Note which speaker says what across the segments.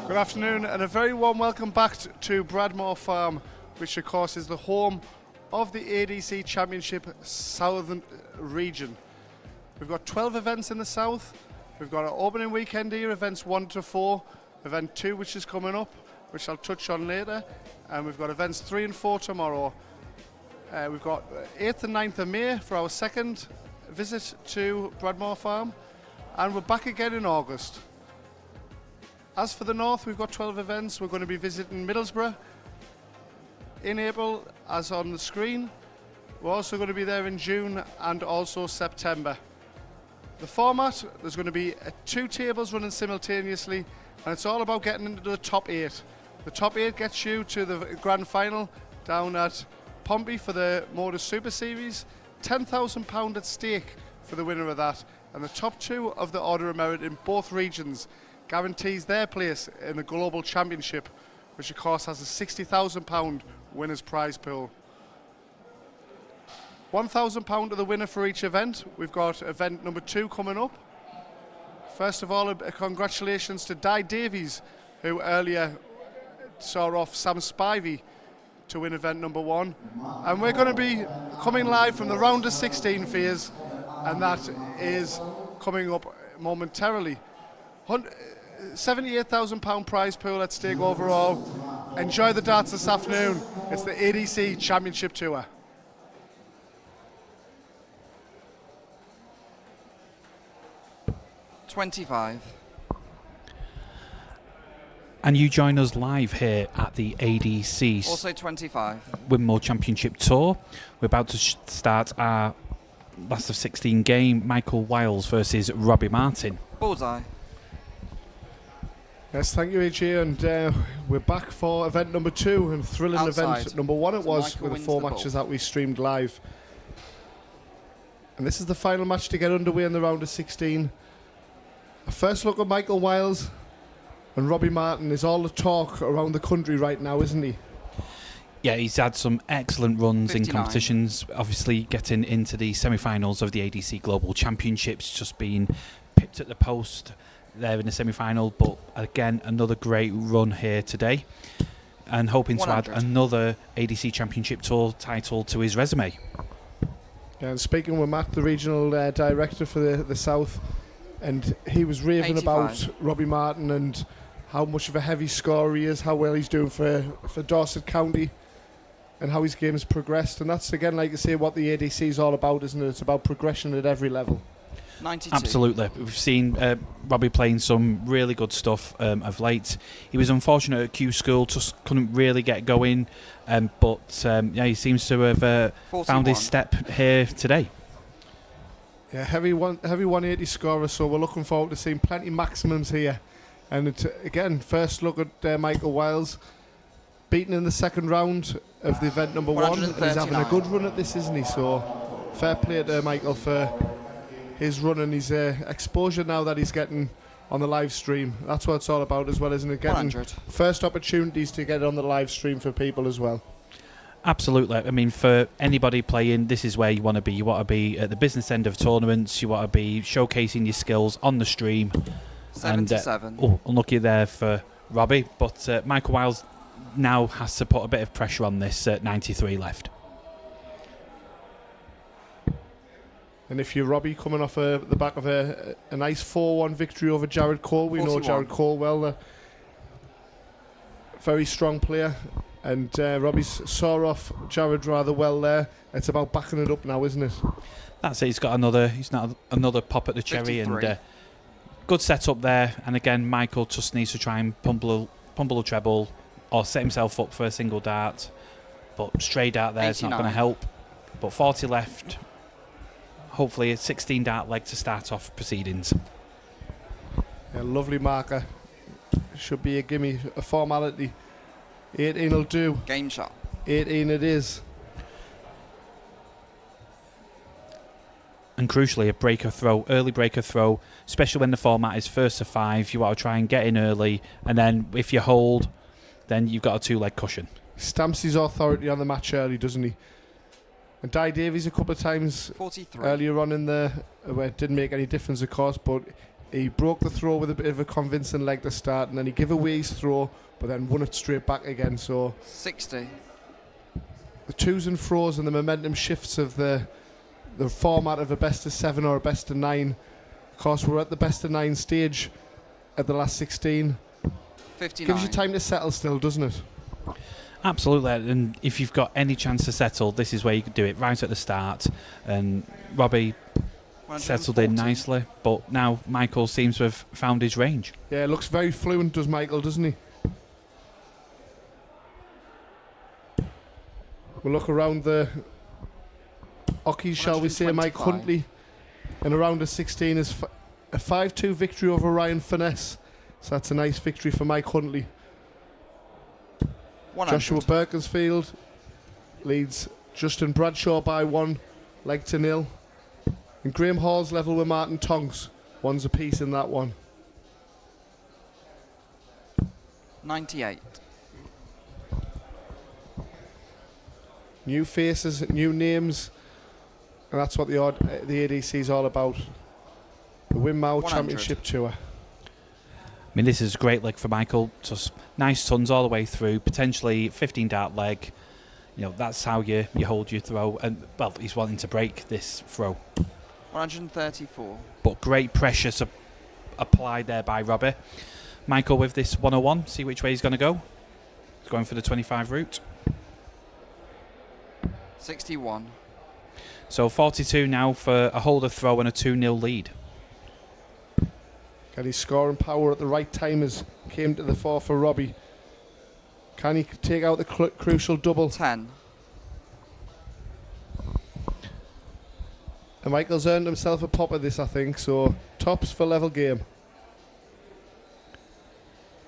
Speaker 1: Good afternoon and a very warm welcome back to Bradmoor Farm, which of course is the home of the ADC Championship Southern Region. We've got 12 events in the south. We've got an opening weekend here, events 1 to 4, event 2 which is coming up, which I'll touch on later, and we've got events 3 and 4 tomorrow. We've got 8th and 9th of May for our second visit to Bradmoor Farm, and we're back again in August. As for the north, we've got 12 events. We're going to be visiting Middlesbrough in April, as on the screen. We're also going to be there in June and also September. The format, there's going to be 2 tables running simultaneously, and it's all about getting into the top 8. The top 8 gets you to the grand final down at Pompey for the Motor Super Series. £10,000 at stake for the winner of that, and the top 2 of the Order of Merit in both regions guarantees their place in the Global Championship, which of course has a £60,000 winner's prize pool. £1,000 to the winner for each event. We've got event number 2 coming up. First of all, a congratulations to Di Davies, who earlier saw off Sam Spivey to win event number 1. And we're going to be coming live from the round of 16 phase, and that is coming up momentarily. £78,000 prize pool at stake overall. Enjoy the darts this afternoon. It's the ADC Championship Tour.
Speaker 2: $25.
Speaker 3: And you join us live here at the ADC
Speaker 2: Also 25.
Speaker 3: Winmau Championship Tour. We're about to start our last of 16 game. Michael Wiles versus Robbie Martin.
Speaker 2: Bullseye.
Speaker 1: Yes, thank you, AJ, and we're back for event number 2 and thrilling
Speaker 2: Outside.
Speaker 1: event number 1 it
Speaker 2: So
Speaker 1: was,
Speaker 2: Michael
Speaker 1: with the
Speaker 2: wins
Speaker 1: 4
Speaker 2: the
Speaker 1: matches
Speaker 2: ball.
Speaker 1: that we streamed live. And this is the final match to get underway in the round of 16. A first look at Michael Wiles and Robbie Martin is all the talk around the country right now, isn't he?
Speaker 3: Yeah, he's had some excellent runs
Speaker 2: 59.
Speaker 3: in competitions, obviously getting into the semi-finals of the ADC Global Championships, just being pipped at the post there in the semi-final, but again, another great run here today, and hoping
Speaker 2: 100.
Speaker 3: to add another ADC Championship Tour title to his resume.
Speaker 1: Yeah, and speaking with Matt, the regional director for the South, and he was raving
Speaker 2: 85.
Speaker 1: about Robbie Martin and how much of a heavy scorer he is, how well he's doing for Dorset County, and how his game has progressed. And that's, again, like I say, what the ADC is all about, isn't it? It's about progression at every level.
Speaker 2: 92.
Speaker 3: Absolutely. We've seen Robbie playing some really good stuff of late. He was unfortunate at Q School, just couldn't really get going, but yeah, he seems to have found his step here today.
Speaker 1: Yeah, heavy 180 scorer, so we're looking forward to seeing plenty maximums here. And it's, again, first look at Michael Wiles, beaten in the second round of the event number 1. And he's having a good run at this, isn't he? So fair play to Michael for his run and his exposure now that he's getting on the live stream. That's what it's all about as well, isn't it? Getting
Speaker 2: 100.
Speaker 1: first opportunities to get it on the live stream for people as well.
Speaker 3: Absolutely. I mean, for anybody playing, this is where you want to be. You want to be at the business end of tournaments. You want to be showcasing your skills on the stream.
Speaker 2: 77.
Speaker 3: And, unlucky there for Robbie, but Michael Wiles now has to put a bit of pressure on this at 93 left.
Speaker 1: And if you're Robbie coming off the back of a nice 4-1 victory over Jared Cole, we
Speaker 2: 41.
Speaker 1: know Jared Cole well, a very strong player, and Robbie's saw off Jared rather well there. It's about backing it up now, isn't it?
Speaker 3: That's it. He's got another pop at the cherry,
Speaker 2: 53.
Speaker 3: and good setup there. And again, Michael just needs to try and pumple a treble or set himself up for a single dart, but stray dart there is not going to
Speaker 2: 89.
Speaker 3: help. But 40 left. Hopefully a 16 dart leg to start off proceedings.
Speaker 1: A lovely marker. Should be a gimme, a formality. 18 will do.
Speaker 2: Game shot.
Speaker 1: 18 it is.
Speaker 3: And crucially, a breaker throw, early breaker throw, especially when the format is first to 5. You want to try and get in early, and then if you hold, then you've got a 2-leg cushion.
Speaker 1: Stamps his authority on the match early, doesn't he? And Di Davies a couple of times
Speaker 2: 43.
Speaker 1: earlier on in the where it didn't make any difference, of course, but He broke the throw with a bit of a convincing leg to start, and then he gave away his throw, but then won it straight back again. So
Speaker 2: 60.
Speaker 1: the twos and fro's and the momentum shifts of the format of a best of 7 or a best of 9. Of course, we're at the best of 9 stage at the last 16.
Speaker 2: 59.
Speaker 1: Gives you time to settle still, doesn't it?
Speaker 3: Absolutely, and if you've got any chance to settle, this is where you could do it right at the start. And Robbie settled in nicely, but now Michael seems to have found his range.
Speaker 1: Yeah, looks very fluent, does Michael, doesn't he? We'll look around the Ockies, shall we say. Mike Huntley in a round of 16 is a 5-2 victory over Ryan Finesse. So that's a nice victory for Mike Huntley.
Speaker 2: 100.
Speaker 1: Joshua Berkensfield leads Justin Bradshaw by 1 leg to 0. And Graeme Hall's level with Martin Tonks. 1's apiece in that one.
Speaker 2: 98.
Speaker 1: New faces, new names. And that's what the ADC is all about. The Winmau
Speaker 2: 100.
Speaker 1: Championship Tour.
Speaker 3: I mean, this is a great leg for Michael. Just nice tons all the way through. Potentially 15 dart leg. You know, that's how you hold your throw. And well, he's wanting to break this throw.
Speaker 2: 134.
Speaker 3: But great pressure applied there by Robbie. Michael with this 101. See which way he's going to go. He's going for the 25 route.
Speaker 2: 61.
Speaker 3: So 42 now for a holder throw and a 2-0 lead.
Speaker 1: Got his scoring power at the right time as came to the fore for Robbie. Can he take out the crucial double?
Speaker 2: 10.
Speaker 1: And Michael's earned himself a pop of this, I think. So tops for level game.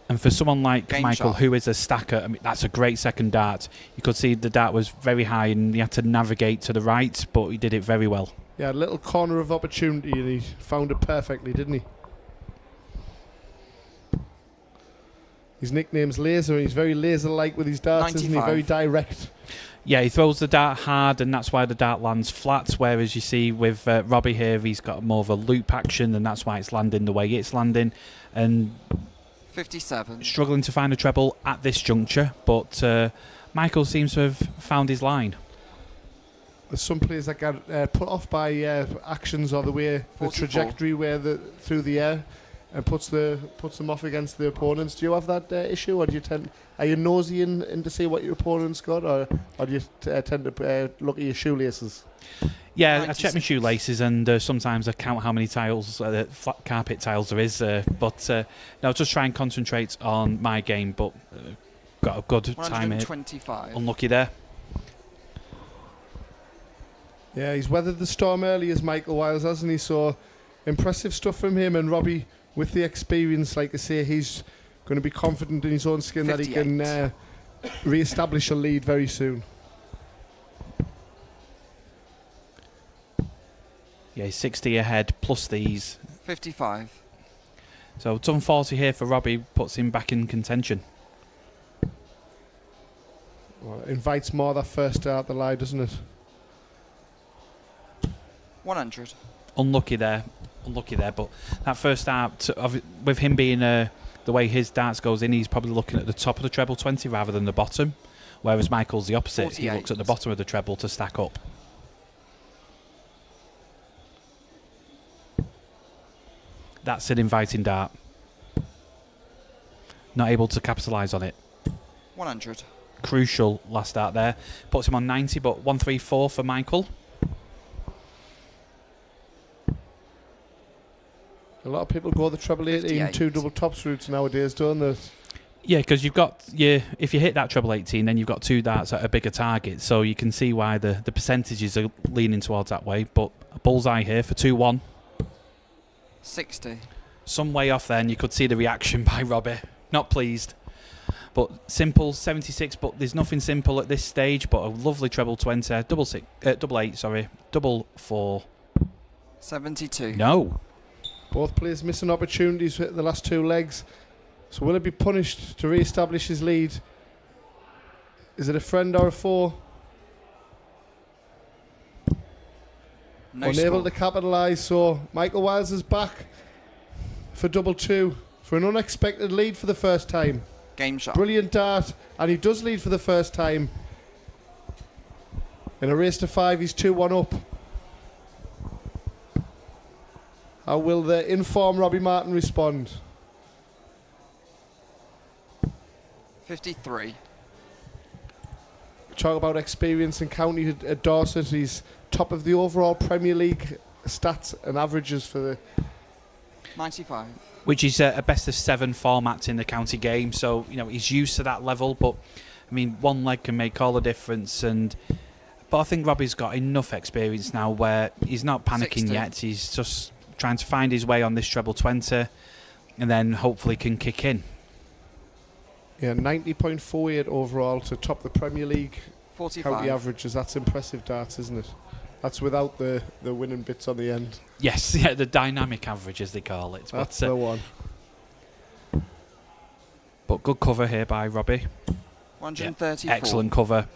Speaker 3: And for someone like
Speaker 2: Game
Speaker 3: Michael,
Speaker 2: shot.
Speaker 3: who is a stacker, I mean, that's a great second dart. You could see the dart was very high and he had to navigate to the right, but he did it very well.
Speaker 1: Yeah, a little corner of opportunity and he found it perfectly, didn't he? His nickname's Laser, and he's very laser-like with his darts,
Speaker 2: 95.
Speaker 1: isn't he? Very direct.
Speaker 3: Yeah, he throws the dart hard, and that's why the dart lands flat. Whereas you see with Robbie here, he's got more of a loop action, and that's why it's landing the way it's landing. And
Speaker 2: 57.
Speaker 3: struggling to find a treble at this juncture, but Michael seems to have found his line.
Speaker 1: There's some players that get put off by actions or the way, the
Speaker 2: 44.
Speaker 1: trajectory where through the air, and puts them off against the opponents. Do you have that issue, or do you are you nosy in to see what your opponent's got, or do you tend to look at your shoelaces?
Speaker 3: Yeah,
Speaker 2: 96.
Speaker 3: I check my shoelaces, and sometimes I count how many tiles, flat carpet tiles there is. But no, just try and concentrate on my game. But got a good time here.
Speaker 2: 125.
Speaker 3: Unlucky there.
Speaker 1: Yeah, he's weathered the storm early as Michael Wiles, hasn't he? So impressive stuff from him, and Robbie, with the experience, like I say, he's going to be confident in his own skin
Speaker 2: 58.
Speaker 1: that he can re-establish a lead very soon.
Speaker 3: Yeah, he's 60 ahead plus these.
Speaker 2: 55.
Speaker 3: So done 40 here for Robbie, puts him back in contention.
Speaker 1: Well, it invites more that first start the lie, doesn't it?
Speaker 2: 100.
Speaker 3: Unlucky there, but that first dart, with him being the way his darts goes in, he's probably looking at the top of the treble 20 rather than the bottom, whereas Michael's the opposite.
Speaker 2: 48.
Speaker 3: He looks at the bottom of the treble to stack up. That's an inviting dart. Not able to capitalise on it.
Speaker 2: 100.
Speaker 3: Crucial last dart there. Puts him on 90, but 134 for Michael.
Speaker 1: A lot of people go the treble 18,
Speaker 2: 58.
Speaker 1: 2 double tops routes nowadays, don't they?
Speaker 3: Yeah, because you've got if you hit that treble 18, then you've got 2 darts at a bigger target, so you can see why the percentages are leaning towards that way. But a bullseye here for 2-1.
Speaker 2: 60.
Speaker 3: Some way off there, and you could see the reaction by Robbie. Not pleased. But simple 76, but there's nothing simple at this stage. But a lovely treble 20, double 8, sorry, double 4.
Speaker 2: 72.
Speaker 3: No.
Speaker 1: Both players missing opportunities with the last 2 legs. So will it be punished to re-establish his lead? Is it a friend or a foe?
Speaker 2: No
Speaker 1: Unable
Speaker 2: score.
Speaker 1: to capitalise, so Michael Wiles is back. for double two for an unexpected lead for the first time.
Speaker 2: Game shot.
Speaker 1: Brilliant dart, and he does lead for the first time. In a race to 5, he's 2-1 up. How will the informed Robbie Martin respond?
Speaker 2: 53.
Speaker 1: Talk about experience in county at Dorset. He's top of the overall Premier League stats and averages for the
Speaker 2: 95.
Speaker 3: Which is a best of 7 format in the county game, so he's used to that level. But I mean, one leg can make all the difference. But I think Robbie's got enough experience now where he's not panicking
Speaker 2: 60.
Speaker 3: yet. He's just trying to find his way on this treble 20, and then hopefully can kick in.
Speaker 1: Yeah, 90.48 overall to top the Premier League
Speaker 2: 45.
Speaker 1: county averages. That's impressive darts, isn't it? That's without the winning bits on the end.
Speaker 3: Yes, yeah, the dynamic average, as they call it.
Speaker 1: That's the one.
Speaker 3: But good cover here by Robbie.
Speaker 2: 134.
Speaker 3: Excellent cover.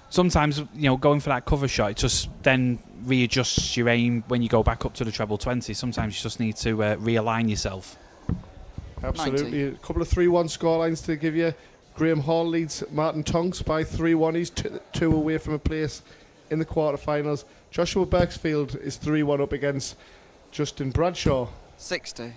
Speaker 3: Sometimes, going for that cover shot, it just then readjusts your aim when you go back up to the treble 20. Sometimes you just need to realign yourself.
Speaker 1: Absolutely.
Speaker 2: 90.
Speaker 1: A couple of 3-1 scorelines to give you. Graeme Hall leads Martin Tonks by 3-1. He's two away from a place in the quarterfinals. Joshua Berksfield is 3-1 up against Justin Bradshaw.
Speaker 2: 60.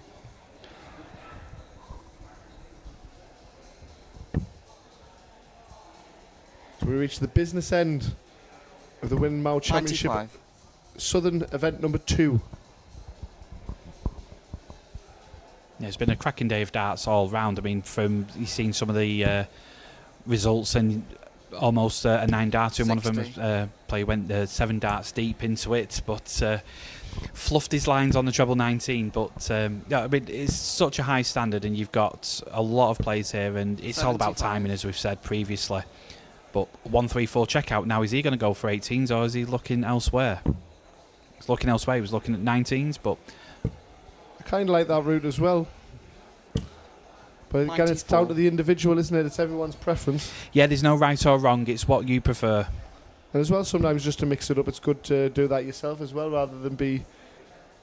Speaker 1: So we reach the business end of the Winmau Championship
Speaker 2: 95.
Speaker 1: Southern event number 2.
Speaker 3: Yeah, it's been a cracking day of darts all round. I mean, you've seen some of the results, and almost a 9 darter, and one of them player went 7 darts deep into it, but fluffed his lines on the treble 19. But I mean, it's such a high standard, and you've got a lot of players here, and it's all about
Speaker 2: 75.
Speaker 3: timing, as we've said previously. But 1-3-4 checkout. Now, is he going to go for 18s, or is he looking elsewhere? He's looking elsewhere. He was looking at 19s, but
Speaker 1: I kind of like that route as well. But again, it's down to the individual, isn't it? It's everyone's preference.
Speaker 3: yeah, there's no right or wrong. It's what you prefer.
Speaker 1: And as well, sometimes just to mix it up, it's good to do that yourself as well, rather than be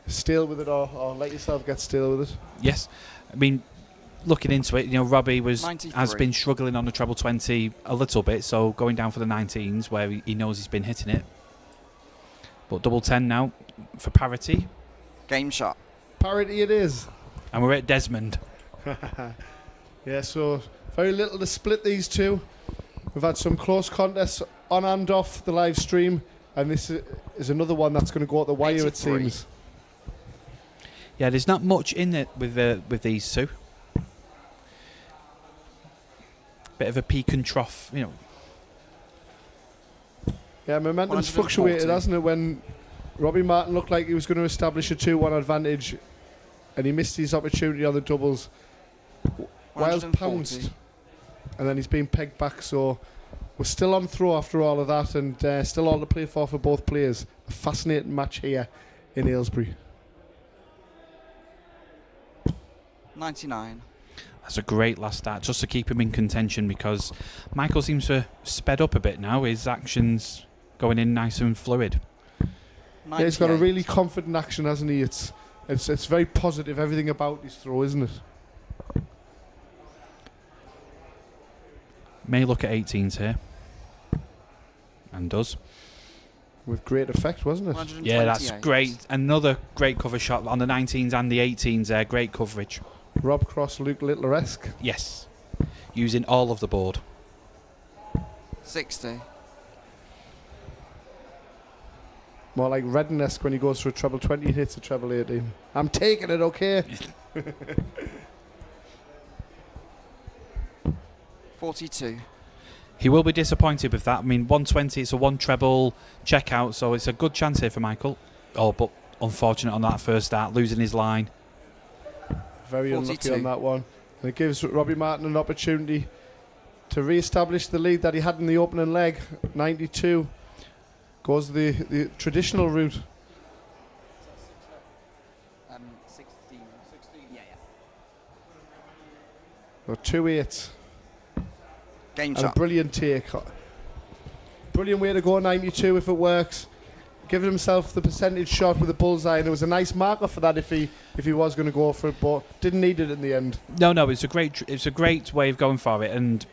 Speaker 1: stale with it or let yourself get stale with it.
Speaker 3: Yes, I mean, looking into it, Robbie has
Speaker 2: 93.
Speaker 3: been struggling on the treble 20 a little bit, so going down for the 19s where he knows he's been hitting it. But double 10 now for parity,
Speaker 2: Game shot.
Speaker 1: Parity it is.
Speaker 3: and we're at Desmond.
Speaker 1: Yeah, so very little to split these two. We've had some close contests on and off the live stream, and this is another one that's going to go out the wire,
Speaker 2: 83.
Speaker 1: it seems.
Speaker 3: Yeah, there's not much in it with these two. Bit of a peak and trough,
Speaker 1: Yeah, momentum's
Speaker 2: 140.
Speaker 1: fluctuated, hasn't it, when Robbie Martin looked like he was going to establish a 2-1 advantage, and he missed his opportunity on the doubles. Wiles
Speaker 2: 140.
Speaker 1: pounced, and then he's been pegged back, so we're still on throw after all of that, and still all to play for both players. A fascinating match here in Aylesbury.
Speaker 2: 99.
Speaker 3: That's a great last start, just to keep him in contention, because Michael seems to have sped up a bit now. His action's going in nice and fluid.
Speaker 2: 98.
Speaker 1: Yeah, he's got a really confident action, hasn't he? It's very positive, everything about his throw, isn't it?
Speaker 3: May look at 18s here, and does.
Speaker 1: With great effect, wasn't it?
Speaker 2: 128.
Speaker 3: Yeah, that's great. Another great cover shot on the 19s and the 18s there. Great coverage.
Speaker 1: Rob Cross, Luke Littler-esque.
Speaker 3: Yes. Using all of the board.
Speaker 2: 60.
Speaker 1: More like Redden-esque when he goes for a treble 20 and hits a treble 18. I'm taking it, okay?
Speaker 2: 42.
Speaker 3: He will be disappointed with that. I mean, 120, it's a 1 treble checkout, so it's a good chance here for Michael. Oh, but unfortunate on that first start, losing his line.
Speaker 1: Very
Speaker 2: 42.
Speaker 1: unlucky on that one. And it gives Robbie Martin an opportunity to re-establish the lead that he had in the opening leg. 92 goes the traditional route.
Speaker 2: 16. Yeah.
Speaker 1: Or 2-8.
Speaker 2: Game
Speaker 1: And a
Speaker 2: shot.
Speaker 1: brilliant take. Brilliant way to go, 92 if it works. giving himself the percentage shot with a bullseye, and it was a nice marker for that if he was going to go for it, but didn't need it in the end.
Speaker 3: No, it's a great way of going for it, and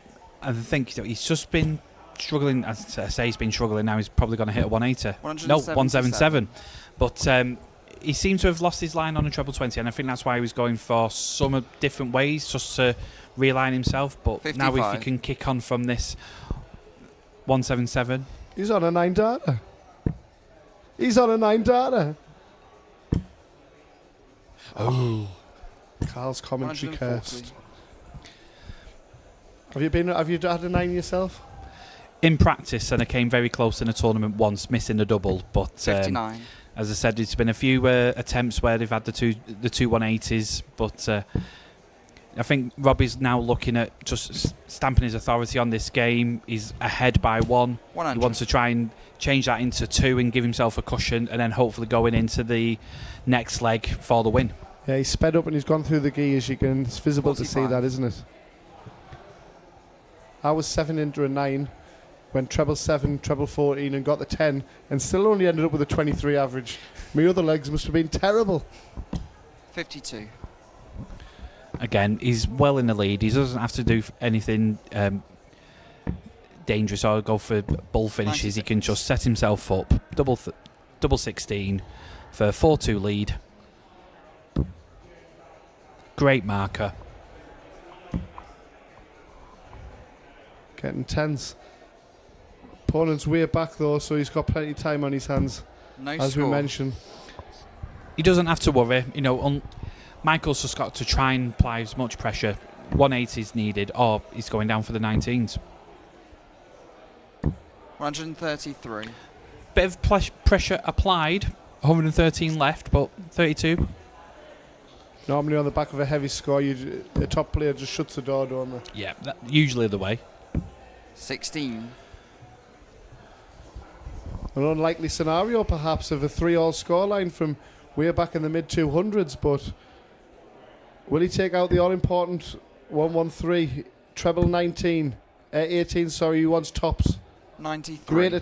Speaker 3: I think he's just been struggling. As I say, he's been struggling. Now he's probably going to hit a 180. No, 177. But he seems to have lost his line on a treble 20, and I think that's why he was going for some different ways just to realign himself. But
Speaker 2: 55.
Speaker 3: now if he can kick on from this 177.
Speaker 1: He's on a 9 data. He's on a 9 data. Oh. Carl's commentary
Speaker 2: 140.
Speaker 1: cursed. Have you had a 9 yourself?
Speaker 3: In practice, and I came very close in a tournament once, missing a double. But
Speaker 2: 59.
Speaker 3: as I said, it's been a few attempts where they've had the two 180s, but I think Robbie's now looking at just stamping his authority on this game. He's ahead by 1.
Speaker 2: 100.
Speaker 3: He wants to try and change that into 2 and give himself a cushion, and then hopefully going into the next leg for the win.
Speaker 1: Yeah, he's sped up and he's gone through the gears. It's visible
Speaker 2: 45.
Speaker 1: to see that, isn't it? I was 7 into a 9, went treble 7, treble 14 and got the 10, and still only ended up with a 23 average. My other legs must have been terrible.
Speaker 2: 52.
Speaker 3: Again, he's well in the lead. He doesn't have to do anything dangerous or go for bull finishes.
Speaker 2: 96.
Speaker 3: He can just set himself up. Double 16 for a 4-2 lead. Great marker.
Speaker 1: Getting tense. Opponent's way back though, so he's got plenty of time on his hands,
Speaker 2: No
Speaker 1: as
Speaker 2: score.
Speaker 1: we mentioned.
Speaker 3: He doesn't have to worry. Michael's just got to try and apply as much pressure. 180 is needed, or he's going down for the 19s.
Speaker 2: 133.
Speaker 3: Bit of pressure applied. 113 left, but 32.
Speaker 1: Normally on the back of a heavy score, the top player just shuts the door, don't they?
Speaker 3: Yeah, usually the way.
Speaker 2: 16.
Speaker 1: An unlikely scenario, perhaps, of a 3-all scoreline from way back in the mid-200s, but will he take out the all-important 113, treble 19, 18, sorry, he wants tops.
Speaker 2: 93.
Speaker 1: Great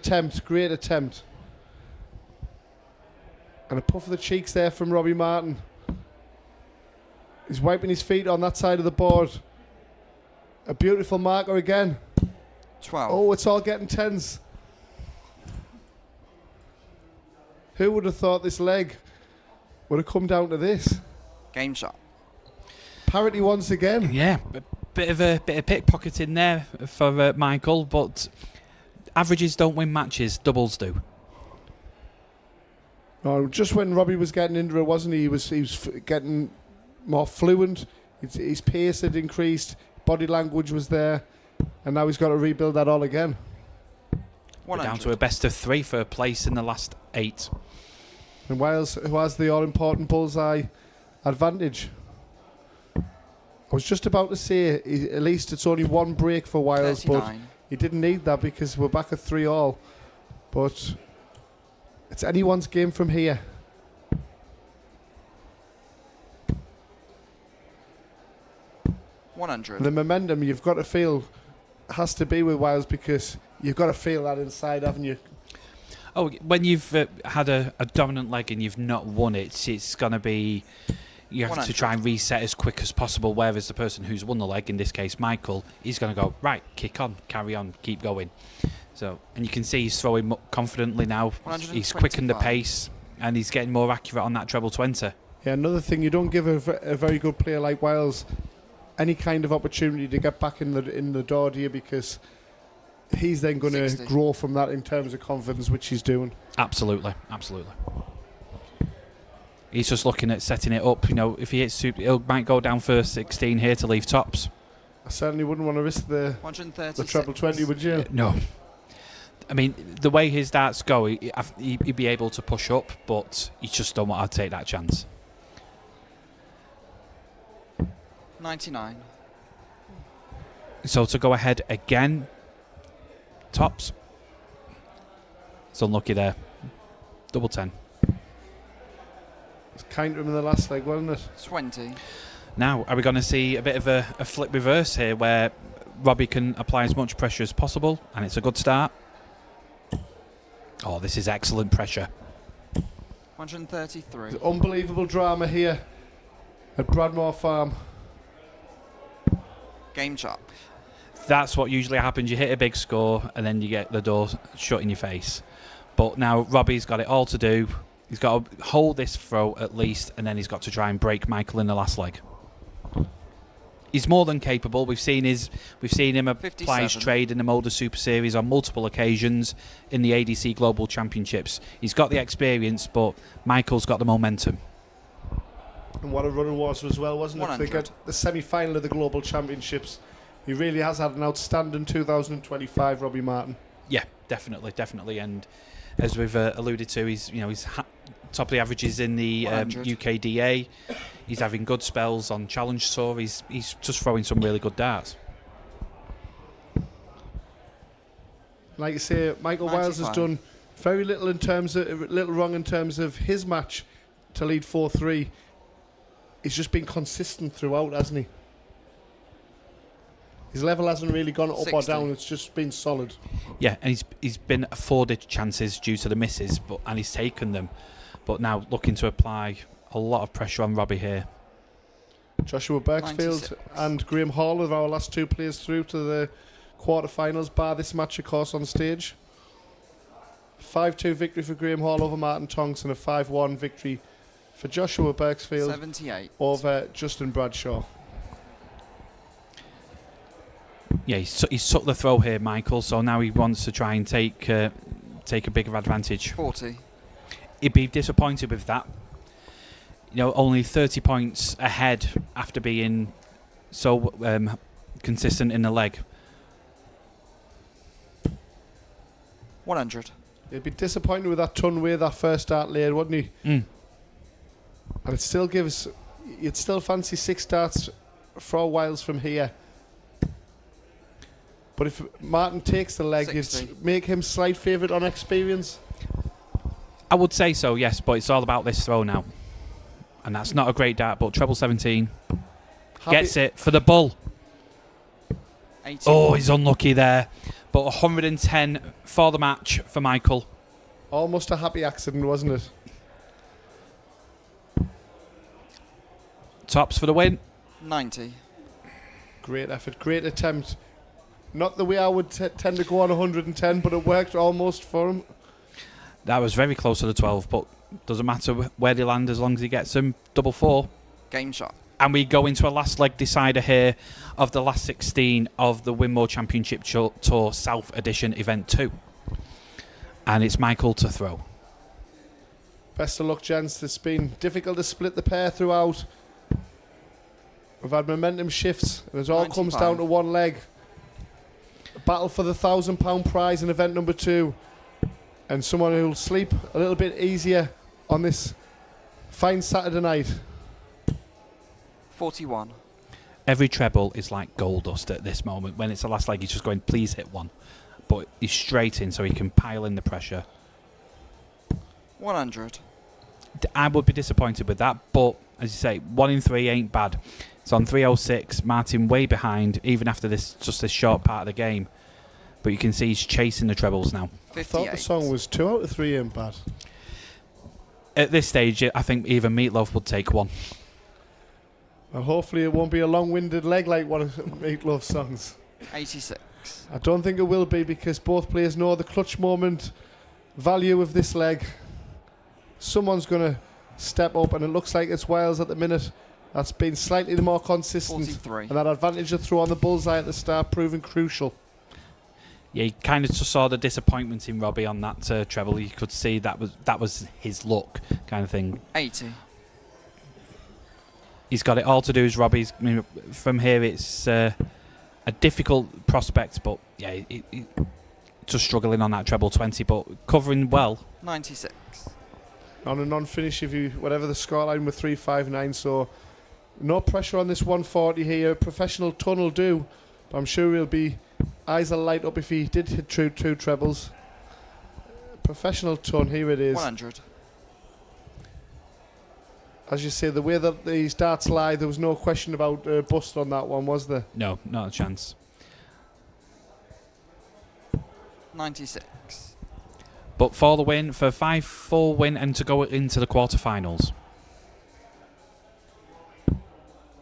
Speaker 1: attempt. And a puff of the cheeks there from Robbie Martin. He's wiping his feet on that side of the board. A beautiful marker again.
Speaker 2: 12.
Speaker 1: Oh, it's all getting tense. Who would have thought this leg would have come down to this?
Speaker 2: Game shot.
Speaker 1: Parity once again.
Speaker 3: Yeah, a bit of pickpocketing there for Michael, but averages don't win matches, doubles do.
Speaker 1: Oh, just when Robbie was getting into it, wasn't he? He was getting more fluent. His pace had increased. Body language was there. And now he's got to rebuild that all again.
Speaker 3: We're down to a best of 3 for a place in the last 8.
Speaker 1: And Wales, who has the all-important bullseye advantage. I was just about to say, at least it's only 1 break for Wales,
Speaker 2: 39.
Speaker 1: but he didn't need that because we're back at 3-all. But it's anyone's game from here. The momentum you've got to feel has to be with Wales, because you've got to feel that inside, haven't you?
Speaker 3: Oh, when you've had a dominant leg and you've not won it, it's going to be... You have
Speaker 2: 100.
Speaker 3: to try and reset as quick as possible, whereas the person who's won the leg, in this case Michael, he's going to go, right, kick on, carry on, keep going. So, and you can see he's throwing confidently now. He's quickened the pace and he's getting more accurate on that treble 20.
Speaker 1: Yeah, another thing, you don't give a very good player like Wales any kind of opportunity to get back in the door, do you? Because he's then going to grow from that in terms of confidence, which he's doing.
Speaker 3: Absolutely. He's just looking at setting it up. If he hits, he might go down for 16 here to leave tops.
Speaker 1: I certainly wouldn't want to risk the treble 20, would you?
Speaker 3: No. I mean, the way his darts go, he'd be able to push up, but you just don't want to take that chance.
Speaker 2: 99.
Speaker 3: So to go ahead again, tops. It's unlucky there. Double 10.
Speaker 1: It's kind to him in the last leg, wasn't it?
Speaker 2: 20.
Speaker 3: Now, are we going to see a bit of a flip reverse here where Robbie can apply as much pressure as possible, and it's a good start? Oh, this is excellent pressure.
Speaker 2: 133.
Speaker 1: There's unbelievable drama here at Bradmoor Farm.
Speaker 2: Game shot.
Speaker 3: That's what usually happens. You hit a big score and then you get the door shut in your face. But now Robbie's got it all to do. He's got to hold this throw at least, and then he's got to try and break Michael in the last leg. He's more than capable. We've seen him apply his
Speaker 2: 57.
Speaker 3: trade in the Moda Super Series on multiple occasions in the ADC Global Championships. He's got the experience, but Michael's got the momentum.
Speaker 1: And what a run it was as well, wasn't it?
Speaker 2: 100.
Speaker 1: They got the semi-final of the Global Championships. He really has had an outstanding 2025, Robbie Martin.
Speaker 3: Yeah, definitely. And as we've alluded to, he's top of the averages in the
Speaker 2: 100.
Speaker 3: UKDA. He's having good spells on Challenge Tour. He's just throwing some really good darts.
Speaker 1: Like you say, Michael Wiles has
Speaker 2: 95.
Speaker 1: done very little wrong in terms of his match to lead 4-3. He's just been consistent throughout, hasn't he? His level hasn't really gone up or
Speaker 2: 60.
Speaker 1: down. It's just been solid.
Speaker 3: Yeah, and he's been afforded chances due to the misses, and he's taken them. But now looking to apply a lot of pressure on Robbie here.
Speaker 1: Joshua Berksfield
Speaker 2: 96.
Speaker 1: and Graeme Hall are our last two players through to the quarterfinals, bar this match, of course, on stage. 5-2 victory for Graeme Hall over Martin Tonks and a 5-1 victory for Joshua Berksfield
Speaker 2: 78.
Speaker 1: over Justin Bradshaw.
Speaker 3: Yeah, he's took the throw here, Michael. So now he wants to try and take a bigger advantage.
Speaker 2: 40.
Speaker 3: He'd be disappointed with that. Only 30 points ahead after being so consistent in the leg.
Speaker 2: 100.
Speaker 1: He'd be disappointed with that ton way that first start laid, wouldn't he?
Speaker 3: Mm.
Speaker 1: And it still gives... You'd still fancy 6 starts for Wiles from here. But if Martin takes the leg,
Speaker 2: 60.
Speaker 1: you'd make him slight favourite on experience.
Speaker 3: I would say so, yes, but it's all about this throw now. And that's not a great dart, but treble 17 gets it for the bull.
Speaker 2: 81.
Speaker 3: Oh, he's unlucky there. But 110 for the match for Michael.
Speaker 1: Almost a happy accident, wasn't it?
Speaker 3: Tops for the win.
Speaker 2: 90.
Speaker 1: Great effort, great attempt. Not the way I would tend to go on 110, but it worked almost for him.
Speaker 3: That was very close to the 12, but doesn't matter where they land as long as he gets them. Double 4.
Speaker 2: Game shot.
Speaker 3: And we go into a last leg decider here of the last 16 of the Winmau Championship Tour South Edition Event 2. And it's Michael to throw.
Speaker 1: Best of luck, gents. It's been difficult to split the pair throughout. We've had momentum shifts, and it all comes
Speaker 2: 95.
Speaker 1: down to one leg. A battle for the £1,000 prize in event number 2. And someone who'll sleep a little bit easier on this fine Saturday night.
Speaker 2: 41.
Speaker 3: Every treble is like gold dust at this moment. When it's the last leg, he's just going, please hit one. But he's straight in so he can pile in the pressure.
Speaker 2: 100.
Speaker 3: I would be disappointed with that, but as you say, 1 in 3 ain't bad. It's on 306. Martin way behind, even after this short part of the game. But you can see he's chasing the trebles now.
Speaker 2: 58.
Speaker 1: I thought the song was 2 out of 3 ain't bad.
Speaker 3: At this stage, I think even Meatloaf would take 1.
Speaker 1: And hopefully it won't be a long-winded leg like one of Meatloaf's songs.
Speaker 2: 86.
Speaker 1: I don't think it will be, because both players know the clutch moment value of this leg. Someone's going to step up, and it looks like it's Wiles at the minute. That's been slightly the more consistent.
Speaker 2: 43.
Speaker 1: And that advantage of throw on the bullseye at the start proving crucial.
Speaker 3: Yeah, you kind of just saw the disappointment in Robbie on that treble. You could see that was his luck kind of thing.
Speaker 2: 80.
Speaker 3: He's got it all to do as Robbie's. From here, it's a difficult prospect, but yeah, just struggling on that treble 20, but covering well.
Speaker 2: 96.
Speaker 1: On a non-finish, whatever the scoreline with 359, so no pressure on this 140 here. Professional ton will do, but I'm sure he'll be eyes will light up if he did hit two trebles. Professional ton, here it is.
Speaker 2: 100.
Speaker 1: As you say, the way that these darts lie, there was no question about bust on that one, was there?
Speaker 3: No, not a chance.
Speaker 2: 96.
Speaker 3: But for the win, for 5-4 win and to go into the quarterfinals.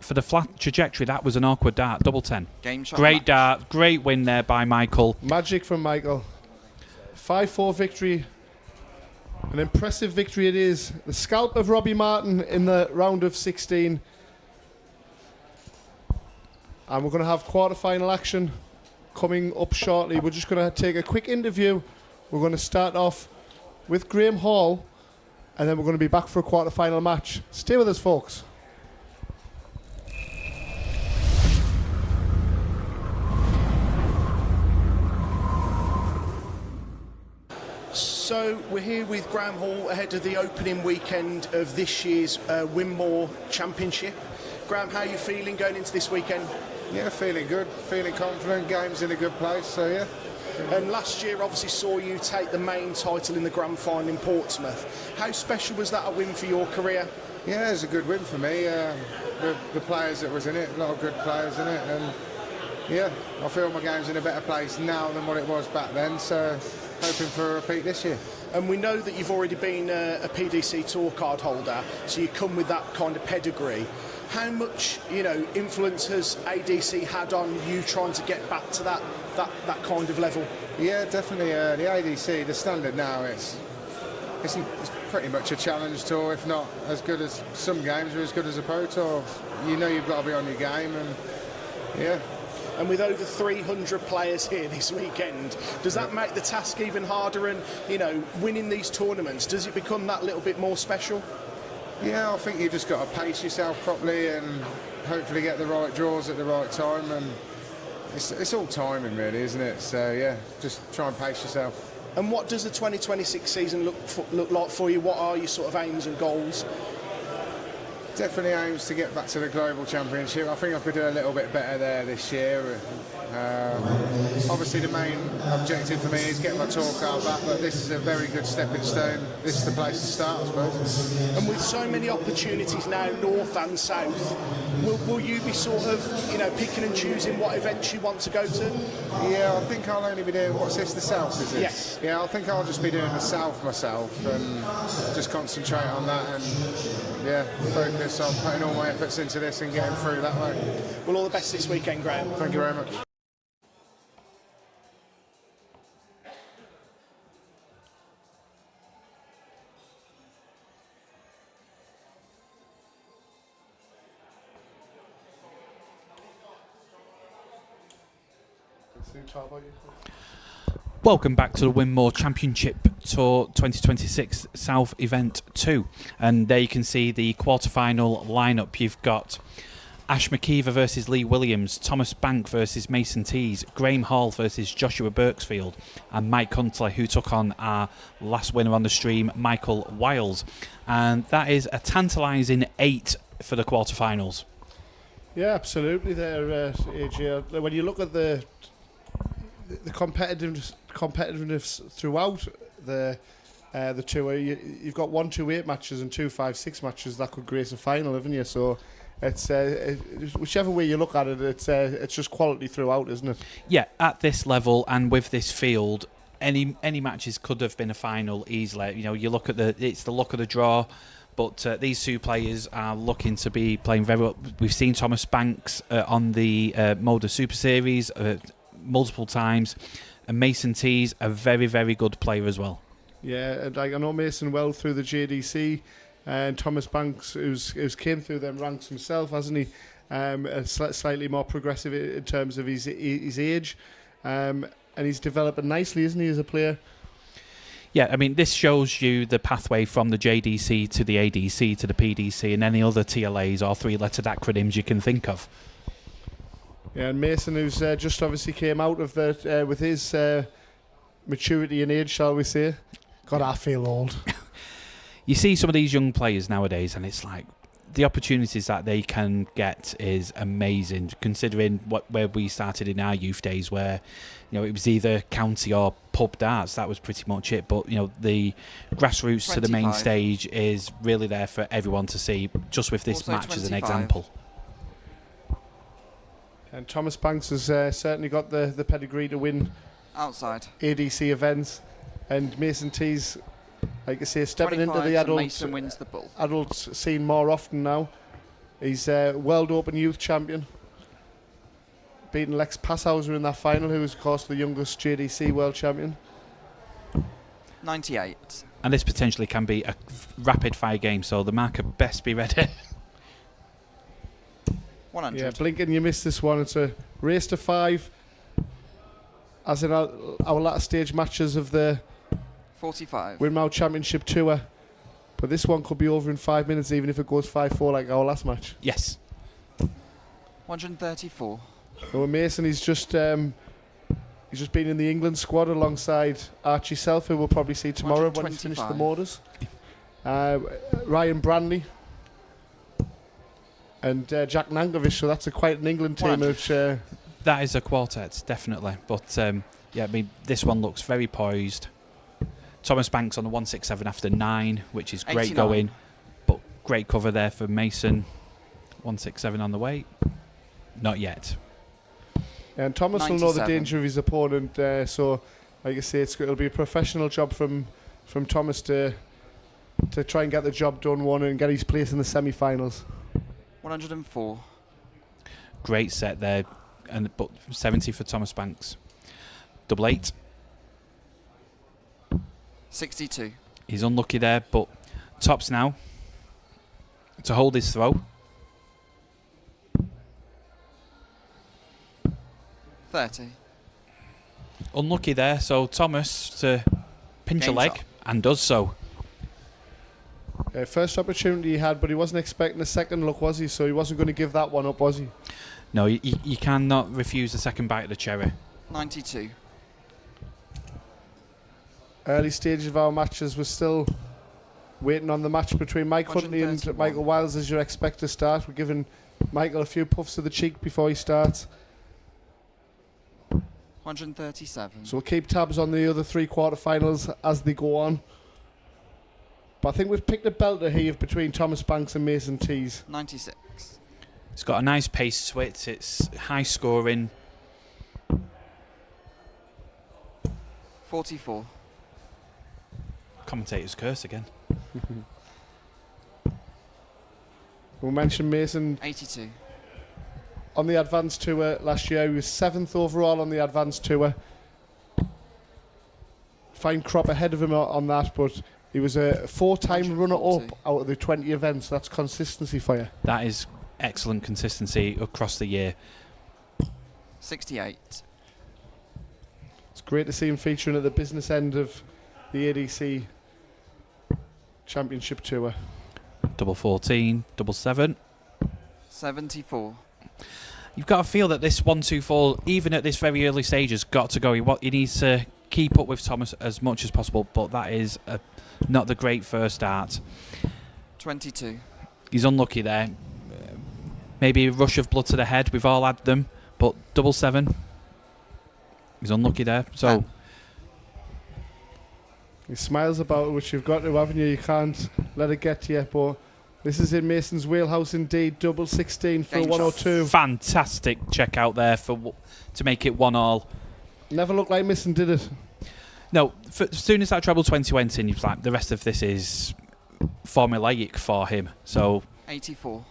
Speaker 3: For the flat trajectory, that was an awkward dart, double 10.
Speaker 2: Game shot.
Speaker 3: Great
Speaker 2: match.
Speaker 3: dart, great win there by Michael.
Speaker 1: Magic from Michael. 5-4 victory. An impressive victory it is. The scalp of Robbie Martin in the round of 16. And we're going to have quarter-final action coming up shortly. We're just going to take a quick interview. We're going to start off with Graeme Hall, and then we're going to be back for a quarter-final match. Stay with us, folks. So we're here with Graeme Hall ahead of the opening weekend of this year's Winmau Championship. Graeme, how are you feeling going into this weekend?
Speaker 4: Yeah, feeling good, feeling confident, game's in a good place, so yeah.
Speaker 1: And last year obviously saw you take the main title in the grand final in Portsmouth. How special was that a win for your career?
Speaker 4: Yeah, it was a good win for me. The players that was in it, a lot of good players in it, and yeah, I feel my game's in a better place now than what it was back then, so hoping for a repeat this year.
Speaker 1: And we know that you've already been a PDC tour card holder, so you come with that kind of pedigree. How much, influence has ADC had on you trying to get back to that kind of level?
Speaker 4: Yeah, definitely. The ADC, the standard now, it's pretty much a challenge tour, if not as good as some games or as good as a pro tour. You know you've got to be on your game, and yeah.
Speaker 1: And with over 300 players here this weekend, does that make the task even harder? And, winning these tournaments, does it become that little bit more special?
Speaker 4: Yeah, I think you just got to pace yourself properly and hopefully get the right draws at the right time. And it's all timing, really, isn't it? So, yeah, just try and pace yourself.
Speaker 1: And what does the 2026 season look like for you? What are your sort of aims and goals?
Speaker 4: Definitely aims to get back to the Global Championship. I think I could do a little bit better there this year. Obviously the main objective for me is get my tour card back, but this is a very good stepping stone. This is the place to start, I suppose.
Speaker 1: And with so many opportunities now, north and south, will you be sort of, picking and choosing what events you want to go to?
Speaker 4: Yeah, I think I'll only be doing, what's this, the south, is it?
Speaker 1: Yes.
Speaker 4: Yeah, I think I'll just be doing the south myself and just concentrate on that and, yeah, focus on putting all my efforts into this and getting through that way.
Speaker 1: Well, all the best this weekend, Graeme.
Speaker 4: Thank you very much.
Speaker 3: Welcome back to the Winmau Championship Tour 2026 South Event 2. And there you can see the quarterfinal lineup. You've got Ash McKeever versus Lee Williams, Thomas Bank versus Mason Teese, Graeme Hall versus Joshua Birksfield, and Mike Huntley, who took on our last winner on the stream, Michael Wiles. And that is a tantalising 8 for the quarterfinals.
Speaker 1: Yeah, absolutely there, AJ. When you look at the competitiveness throughout the tour, you've got 1 2-8 matches and 2 5-6 matches that could grace a final, haven't you? So it's whichever way you look at it, it's just quality throughout, isn't it?
Speaker 3: Yeah, at this level and with this field, any matches could have been a final easily. You look at it's the luck of the draw. But these two players are looking to be playing very well. We've seen Thomas Banks on the Moda Super Series multiple times. And Mason Teese, a very, very good player as well. Yeah, and I know Mason well through the JDC. And Thomas Banks, who's came through them ranks himself, hasn't he? Slightly more progressive in terms of his age. And he's developing nicely, isn't he, as a player? Yeah, I mean, this shows you the pathway from the JDC to the ADC to the PDC and any other TLAs or 3-lettered acronyms you can think of. Yeah, and Mason, who's just obviously came out of that with his maturity and age, shall we say. God, I feel old. You see some of these young players nowadays, and it's like the opportunities that they can get is amazing, considering where we started in our youth days, where it was either county or pub darts. That was pretty much it. But the grassroots 25. To the main stage is really there for everyone to see. Just with this also match 25. As an example. And Thomas Banks has certainly got the pedigree to win
Speaker 2: outside
Speaker 1: ADC events. And Mason Teese, like I say, stepping into
Speaker 2: 25
Speaker 1: the
Speaker 2: and Mason wins the bull.
Speaker 1: adult scene more often now. He's World Open Youth Champion, beating Lex Passhauser in that final, who was, of course, the youngest JDC World Champion.
Speaker 2: 98.
Speaker 3: And this potentially can be a rapid fire game, so the marker best be ready.
Speaker 2: 100.
Speaker 1: Yeah, blinking, you missed this one. It's a race to 5, as in our latter stage matches of the
Speaker 2: 45.
Speaker 1: Winmau Championship Tour. But this one could be over in 5 minutes, even if it goes 5-4 like our last match.
Speaker 3: Yes.
Speaker 2: 134.
Speaker 1: So Mason, he's just been in the England squad alongside Archie Self, who we'll probably see tomorrow when he's finished the
Speaker 2: 125.
Speaker 1: motors. Ryan Branley and Jack Nangovic, so that's quite an England team.
Speaker 2: 100.
Speaker 1: Which,
Speaker 3: That is a quartet, definitely. But yeah, I mean, this one looks very poised. Thomas Banks on the 167 after 9, which is great
Speaker 2: 89.
Speaker 3: going. But great cover there for Mason. 167 on the way. Not yet.
Speaker 1: and Thomas will know the
Speaker 2: 97.
Speaker 1: danger of his opponent, so like I say, it'll be a professional job from Thomas to try and get the job done, one, and get his place in the semi-finals.
Speaker 2: 104.
Speaker 3: Great set there. But 70 for Thomas Banks. Double 8.
Speaker 2: 62.
Speaker 3: He's unlucky there, but tops now to hold his throw.
Speaker 2: 30.
Speaker 3: Unlucky there, so Thomas to pinch a
Speaker 2: Game
Speaker 3: leg
Speaker 2: shot.
Speaker 3: and does so.
Speaker 1: First opportunity he had, but he wasn't expecting a second look, was he? So he wasn't going to give that one up, was he?
Speaker 3: No, you cannot refuse the second bite of the cherry.
Speaker 2: 92.
Speaker 1: Early stages of our matches, we're still waiting on the match between Mike Huntley and
Speaker 2: 131.
Speaker 1: Michael Wiles as you expect to start. We're giving Michael a few puffs of the cheek before he starts.
Speaker 2: 137.
Speaker 1: So we'll keep tabs on the other 3 quarterfinals as they go on. But I think we've picked a belter here between Thomas Banks and Mason Teese.
Speaker 2: 96.
Speaker 3: It's got a nice pace to it. It's high scoring.
Speaker 2: 44.
Speaker 3: Commentator's curse again.
Speaker 1: We mentioned Mason
Speaker 2: 82.
Speaker 1: on the Advanced Tour last year. He was 7th overall on the Advanced Tour. Fine crop ahead of him on that, but he was a 4-time runner-up out of the 20 events. That's consistency for you.
Speaker 3: That is excellent consistency across the year.
Speaker 2: 68.
Speaker 1: It's great to see him featuring at the business end of the ADC Championship Tour.
Speaker 3: Double 14, double 7.
Speaker 2: 74.
Speaker 3: You've got to feel that this 1-2-4, even at this very early stage, has got to go. He needs to keep up with Thomas as much as possible, but that is not the great first start.
Speaker 2: 22.
Speaker 3: He's unlucky there. Maybe a rush of blood to the head. We've all had them, but double 7. He's unlucky there. So
Speaker 1: He smiles about it, which you've got to, haven't you? You can't let it get to you. But this is in Mason's wheelhouse indeed. Double 16 for a
Speaker 2: Game
Speaker 1: 102.
Speaker 3: fantastic check out there to make it 1-all.
Speaker 1: Never looked like Mason, did it?
Speaker 3: No, as soon as that treble 20 went in, you're like, the rest of this is formulaic for him. So
Speaker 2: 84.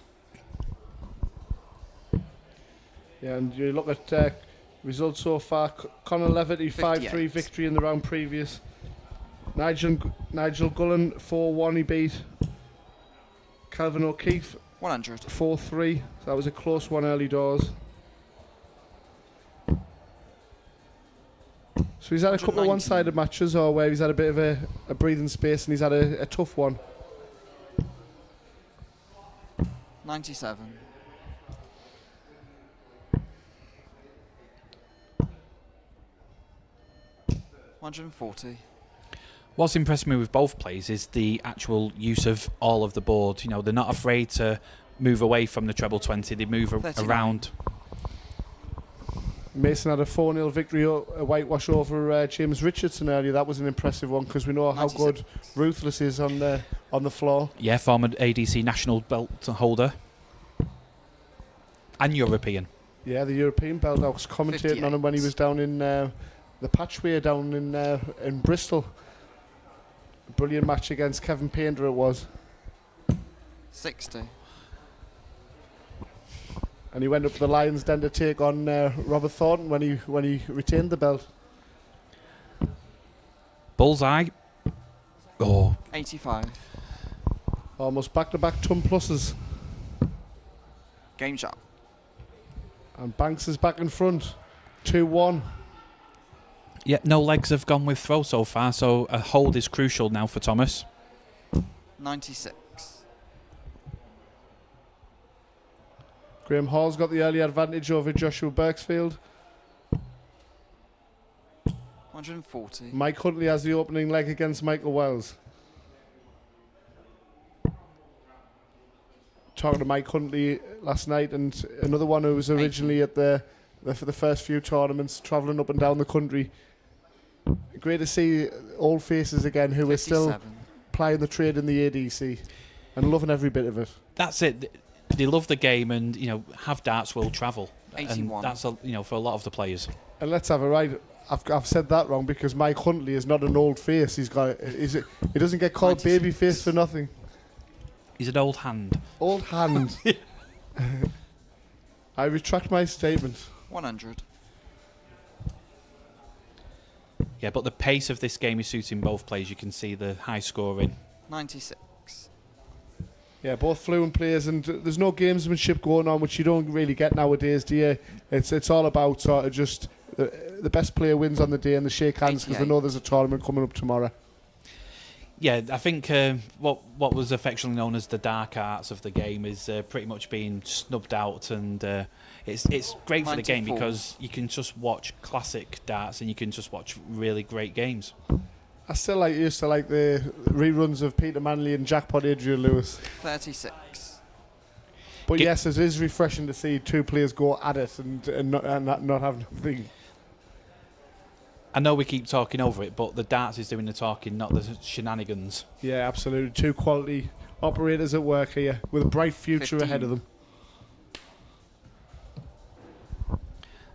Speaker 1: Yeah, and you look at results so far. Conor Levitt, 5-3
Speaker 2: 58.
Speaker 1: victory in the round previous. Nigel Gullen, 4-1 he beat. Calvin O'Keefe,
Speaker 2: 100.
Speaker 1: 4-3. So that was a close one early doors. So he's had a couple of
Speaker 2: 119.
Speaker 1: one-sided matches, or where he's had a bit of a breathing space, and he's had a tough one.
Speaker 2: 97. 140.
Speaker 3: what's impressed me with both players is the actual use of all of the board. You know, they're not afraid to move away from the treble 20. They move
Speaker 2: 39.
Speaker 3: around.
Speaker 1: Mason had a 4-0 victory, a whitewash over James Richardson earlier. That was an impressive one, because we know how
Speaker 2: 96.
Speaker 1: good Ruthless is on the floor.
Speaker 3: Yeah, former ADC national belt holder. And European.
Speaker 1: Yeah, the European belt. I was commentating on him when he was down in the Patchway down in Bristol. A brilliant match against Kevin Painter it was.
Speaker 2: 60.
Speaker 1: And he went up to the Lions Den to take on Robert Thornton when he retained the belt.
Speaker 3: Bullseye. Oh,
Speaker 2: 85.
Speaker 1: Almost back-to-back ton pluses.
Speaker 2: Game shot.
Speaker 1: And Banks is back in front. 2-1.
Speaker 3: yeah, no legs have gone with throw so far, so a hold is crucial now for Thomas.
Speaker 2: 96.
Speaker 1: Graeme Hall's got the early advantage over Joshua Birksfield.
Speaker 2: 140.
Speaker 1: Mike Huntley has the opening leg against Michael Wells. Talking to Mike Huntley last night, and another one who was originally at for the first few tournaments, travelling up and down the country. Great to see old faces again who are still
Speaker 2: 57.
Speaker 1: plying the trade in the ADC and loving every bit of it.
Speaker 3: That's it. They love the game, and have darts will travel.
Speaker 2: 81.
Speaker 3: And that's for a lot of the players.
Speaker 1: And let's have a right. I've said that wrong because Mike Huntley is not an old face. He doesn't get called
Speaker 2: 96.
Speaker 1: baby face for nothing.
Speaker 3: He's an old hand.
Speaker 1: Old hand. I retract my statement.
Speaker 2: 100.
Speaker 3: Yeah, but the pace of this game is suiting both players. You can see the high scoring.
Speaker 2: 96.
Speaker 1: Yeah, both fluent players, and there's no gamesmanship going on, which you don't really get nowadays, do you? It's all about sort of just the best player wins on the day and they shake hands because they know there's a tournament coming up tomorrow.
Speaker 3: Yeah, I think what was affectionately known as the dark arts of the game is pretty much being snubbed out, and it's great for the game
Speaker 2: 94.
Speaker 3: because you can just watch classic darts and you can just watch really great games.
Speaker 1: I still used to like the reruns of Peter Manley and Jackpot Adrian Lewis.
Speaker 2: 36.
Speaker 1: But yes, it is refreshing to see two players go at it and not have nothing.
Speaker 3: I know we keep talking over it, but the darts is doing the talking, not the shenanigans.
Speaker 1: Yeah, absolutely. Two quality operators at work here with a bright future
Speaker 2: 15.
Speaker 1: ahead of them.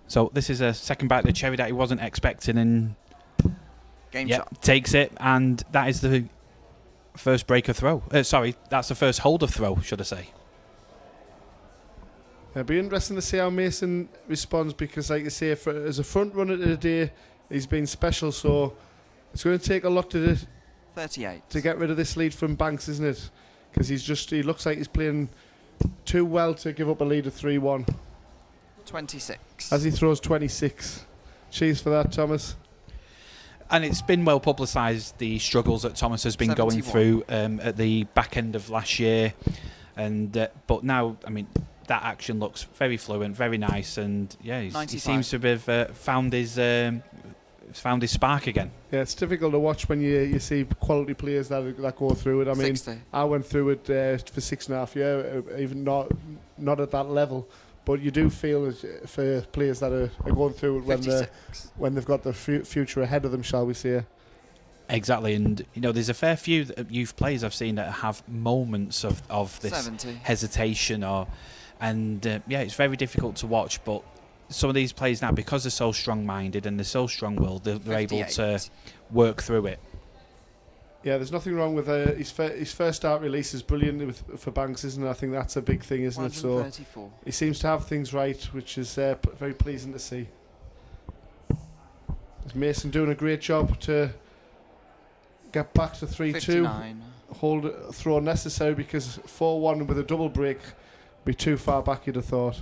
Speaker 3: So this is a second bite of the cherry that he wasn't expecting, and
Speaker 2: Game shot.
Speaker 3: takes it, and that is the first breaker throw. Sorry, that's the first holder throw, should I say.
Speaker 1: It'll be interesting to see how Mason responds because, like I say, as a front runner today, he's been special, so it's going to take a lot to
Speaker 2: 38.
Speaker 1: get rid of this lead from Banks, isn't it? Because he looks like he's playing too well to give up a lead of 3-1
Speaker 2: 26.
Speaker 1: as he throws 26. Cheers for that, Thomas.
Speaker 3: And it's been well publicised, the struggles that Thomas has been going
Speaker 2: 71.
Speaker 3: through at the back end of last year, and but now, I mean, that action looks very fluent, very nice, and yeah, he
Speaker 2: 95.
Speaker 3: seems to have found his spark again.
Speaker 1: Yeah, it's difficult to watch when you see quality players that go through it. I mean,
Speaker 2: 60.
Speaker 1: I went through it for 6.5 years, even not at that level. But you do feel for players that are going through it
Speaker 2: 56.
Speaker 1: when they've got the future ahead of them, shall we say?
Speaker 3: Exactly, and there's a fair few youth players I've seen that have moments of this
Speaker 2: 70.
Speaker 3: hesitation, it's very difficult to watch. But some of these players now, because they're so strong-minded and they're so strong-willed, they're able to
Speaker 2: 58.
Speaker 3: work through it.
Speaker 1: Yeah, there's nothing wrong with his first start release is brilliant for Banks, isn't it? I think that's a big thing, isn't it? So
Speaker 2: 134.
Speaker 1: he seems to have things right, which is very pleasing to see. Is Mason doing a great job to get back to 3-2?
Speaker 2: 59.
Speaker 1: Hold throw necessary because 4-1 with a double break be too far back, you'd have thought.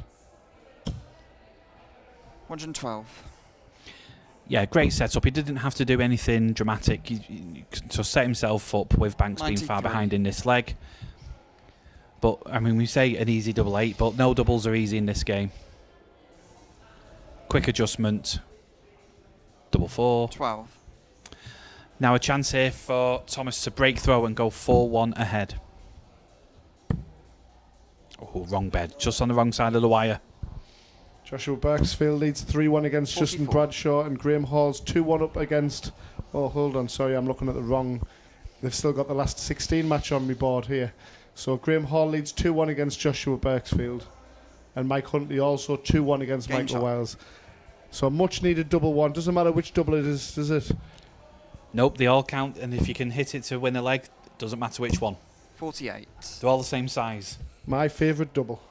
Speaker 2: 112.
Speaker 3: Yeah, great setup. He didn't have to do anything dramatic. He just set himself up with Banks being far
Speaker 2: 93.
Speaker 3: behind in this leg. But, I mean, we say an easy double 8, but no doubles are easy in this game. Quick adjustment. Double 4.
Speaker 2: 12.
Speaker 3: Now a chance here for Thomas to break throw and go 4-1 ahead. Oh, wrong bed. Just on the wrong side of the wire.
Speaker 1: Joshua Birksfield leads 3-1 against
Speaker 2: 44.
Speaker 1: Justin Bradshaw, and Graeme Hall's 2-1 up against... Oh, hold on, sorry, I'm looking at the wrong... They've still got the last 16 match on my board here. So Graeme Hall leads 2-1 against Joshua Birksfield, and Mike Huntley also 2-1 against
Speaker 2: Game
Speaker 1: Michael
Speaker 2: shot.
Speaker 1: Wells. So much needed double one. Doesn't matter which double it is, does it?
Speaker 3: Nope, they all count, and if you can hit it to win a leg, doesn't matter which one.
Speaker 2: 48.
Speaker 3: They're all the same size.
Speaker 1: My favourite double.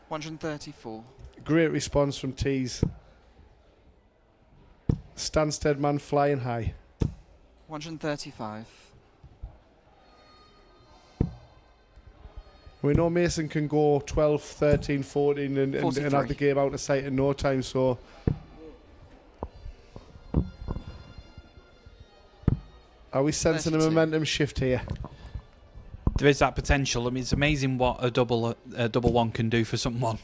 Speaker 2: 134.
Speaker 1: Great response from Teese. Stansted man flying high.
Speaker 2: 135.
Speaker 1: We know Mason can go 12, 13, 14 and have
Speaker 2: 43.
Speaker 1: the game out of sight in no time, so... Are we sensing a
Speaker 2: 32.
Speaker 1: momentum shift here?
Speaker 3: There is that potential. I mean, it's amazing what a double one can do for someone.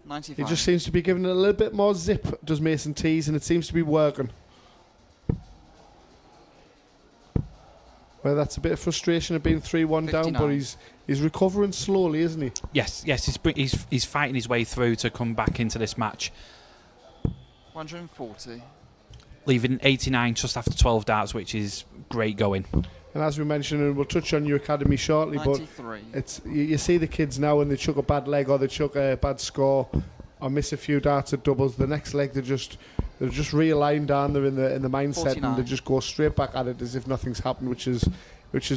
Speaker 2: 95.
Speaker 1: He just seems to be giving it a little bit more zip, does Mason Teese, and it seems to be working. Well, that's a bit of frustration of being 3-1 down, but
Speaker 2: 59.
Speaker 1: he's recovering slowly, isn't he?
Speaker 3: Yes, he's fighting his way through to come back into this match,
Speaker 2: 140.
Speaker 3: leaving 89 just after 12 darts, which is great going.
Speaker 1: And as we mentioned, and we'll touch on your academy shortly,
Speaker 2: 93.
Speaker 1: but it's you see the kids now when they chuck a bad leg or they chuck a bad score or miss a few darts at doubles, the next leg they're just realigned down. They're in the mindset
Speaker 2: 49.
Speaker 1: and they just go straight back at it as if nothing's happened, which is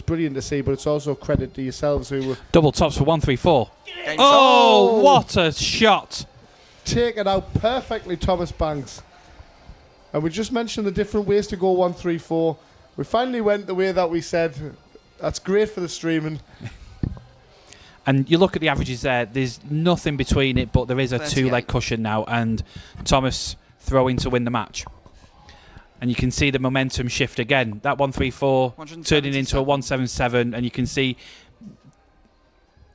Speaker 1: brilliant to see. But it's also credit to yourselves who were
Speaker 3: Double tops for 134.
Speaker 2: Game
Speaker 3: Oh, what a shot!
Speaker 1: taken out perfectly, Thomas Banks. And we just mentioned the different ways to go 1-3-4. We finally went the way that we said. That's great for the streaming.
Speaker 3: And you look at the averages there, there's nothing between it, but there is a
Speaker 2: 38.
Speaker 3: two-leg cushion now, and Thomas throwing to win the match. And you can see the momentum shift again. That 134 turning into a 177, and you can see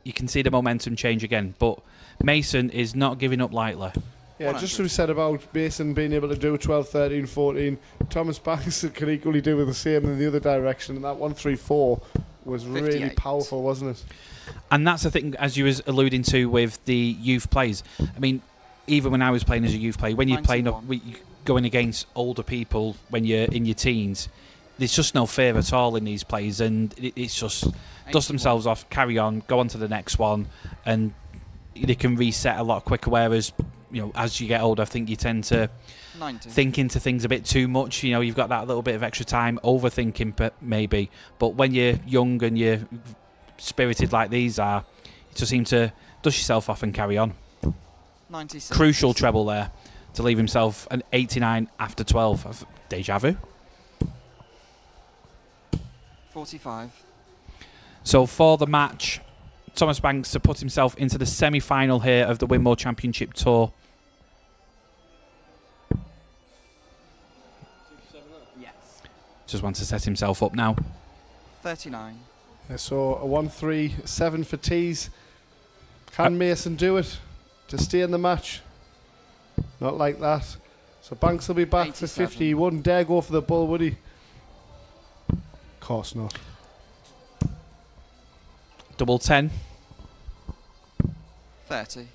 Speaker 3: the momentum change again. But Mason is not giving up lightly.
Speaker 1: Yeah,
Speaker 2: 100.
Speaker 1: just as we said about Mason being able to do 12, 13, 14, Thomas Banks can equally do with the same in the other direction, and that 1-3-4 was really
Speaker 2: 58.
Speaker 1: powerful, wasn't it?
Speaker 3: And that's the thing, as you was alluding to with the youth plays. I mean, even when I was playing as a youth player, when you're playing up,
Speaker 2: 91.
Speaker 3: going against older people when you're in your teens, there's just no fear at all in these plays, and it's just dust
Speaker 2: 81.
Speaker 3: themselves off, carry on, go on to the next one, and they can reset a lot quicker. Whereas, as you get older, I think you tend to
Speaker 2: 90.
Speaker 3: think into things a bit too much. You've got that little bit of extra time, overthinking maybe. But when you're young and you're spirited like these are, you just seem to dust yourself off and carry on.
Speaker 2: 96.
Speaker 3: Crucial treble there to leave himself an 89 after 12. Deja vu.
Speaker 2: 45.
Speaker 3: So for the match, Thomas Banks to put himself into the semi-final here of the Winmau Championship Tour.
Speaker 2: Yes.
Speaker 3: Just wants to set himself up now.
Speaker 2: 39.
Speaker 1: So a 1-3-7 for Teese. Can Mason do it to stay in the match? Not like that. So Banks will be back for
Speaker 2: 87.
Speaker 1: 50. He wouldn't dare go for the bull, would he? Of course not.
Speaker 3: Double 10.
Speaker 2: 30.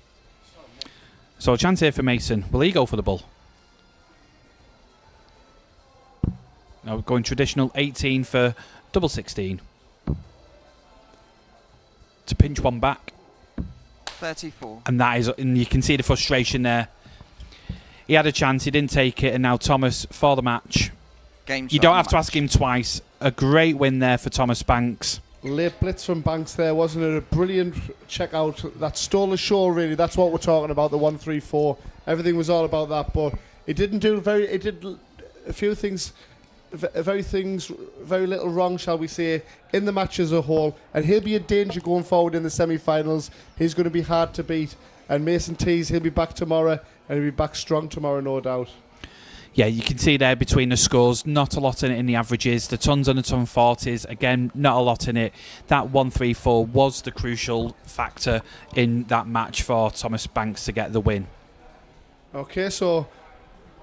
Speaker 3: So a chance here for Mason. Will he go for the bull? No, going traditional 18 for double 16. To pinch one back.
Speaker 2: 34.
Speaker 3: And you can see the frustration there. He had a chance, he didn't take it, and now Thomas for the match.
Speaker 2: Game
Speaker 3: You
Speaker 2: shot
Speaker 3: don't
Speaker 2: of
Speaker 3: have
Speaker 2: the
Speaker 3: to
Speaker 2: match.
Speaker 3: ask him twice. A great win there for Thomas Banks.
Speaker 1: Late blitz from Banks there, wasn't it? A brilliant check out. That stole the show, really. That's what we're talking about, the 1-3-4. Everything was all about that, but it didn't do it did a few things, very little wrong, shall we say, in the match as a whole. And he'll be a danger going forward in the semi-finals. He's going to be hard to beat. And Mason Teese, he'll be back tomorrow, and he'll be back strong tomorrow, no doubt.
Speaker 3: Yeah, you can see there between the scores, not a lot in it in the averages. The tons and the ton 40s, again, not a lot in it. That 1-3-4 was the crucial factor in that match for Thomas Banks to get the win.
Speaker 1: Okay, so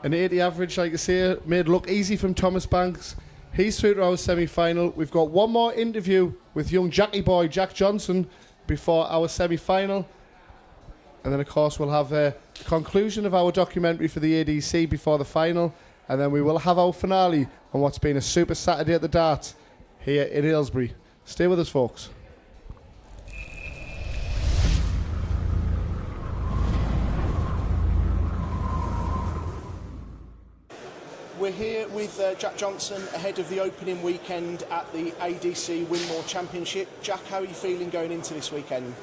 Speaker 1: an 80 average, like I say, made look easy from Thomas Banks. He's through to our semi-final. We've got one more interview with young Jackie boy, Jack Johnson, before our semi-final. And then, of course, we'll have the conclusion of our documentary for the ADC before the final. And then we will have our finale on what's been a super Saturday at the darts here in Aylesbury. Stay with us, folks.
Speaker 5: We're here with Jack Johnson ahead of the opening weekend at the ADC Winmau Championship. Jack, how are you feeling going into this weekend?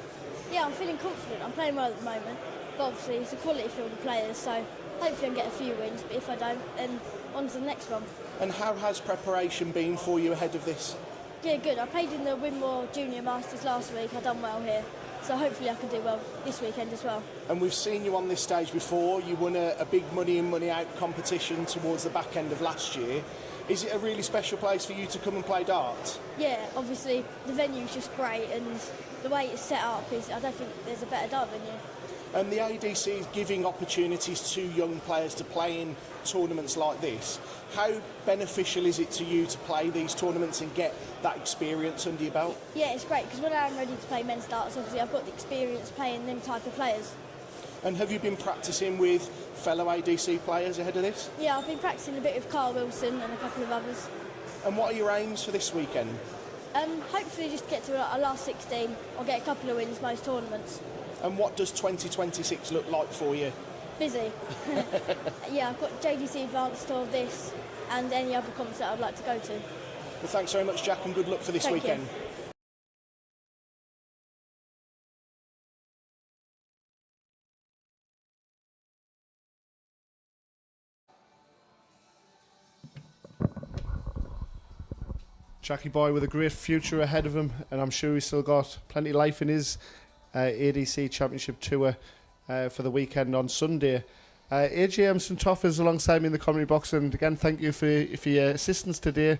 Speaker 6: Yeah, I'm feeling confident. I'm playing well at the moment, but obviously it's a quality field of players, so hopefully I can get a few wins, but if I don't, then on to the next one.
Speaker 5: And how has preparation been for you ahead of this?
Speaker 6: Yeah, good. I played in the Winmau Junior Masters last week. I've done well here, so hopefully I can do well this weekend as well.
Speaker 5: And we've seen you on this stage before. You won a big money in, money out competition towards the back end of last year. Is it a really special place for you to come and play darts?
Speaker 6: Yeah, obviously the venue's just great, and the way it's set up is, I don't think there's a better dart venue.
Speaker 5: And the ADC is giving opportunities to young players to play in tournaments like this. How beneficial is it to you to play these tournaments and get that experience under your belt?
Speaker 6: Yeah, it's great, because when I'm ready to play men's darts, obviously I've got the experience playing them type of players.
Speaker 5: And have you been practicing with fellow ADC players ahead of this?
Speaker 6: Yeah, I've been practicing a bit with Carl Wilson and a couple of others.
Speaker 5: And what are your aims for this weekend?
Speaker 6: Hopefully just get to a last 16 or get a couple of wins most tournaments.
Speaker 5: And what does 2026 look like for you?
Speaker 6: Busy. Yeah, I've got JDC Advanced Tour, this and any other concert I'd like to go to.
Speaker 5: Well, thanks very much, Jack, and good luck for this
Speaker 6: Thank you.
Speaker 5: weekend.
Speaker 1: Jackie boy with a great future ahead of him, and I'm sure he's still got plenty of life in his ADC Championship tour for the weekend on Sunday. AJ St Toff alongside me in the commentary box, and again thank you for your assistance today,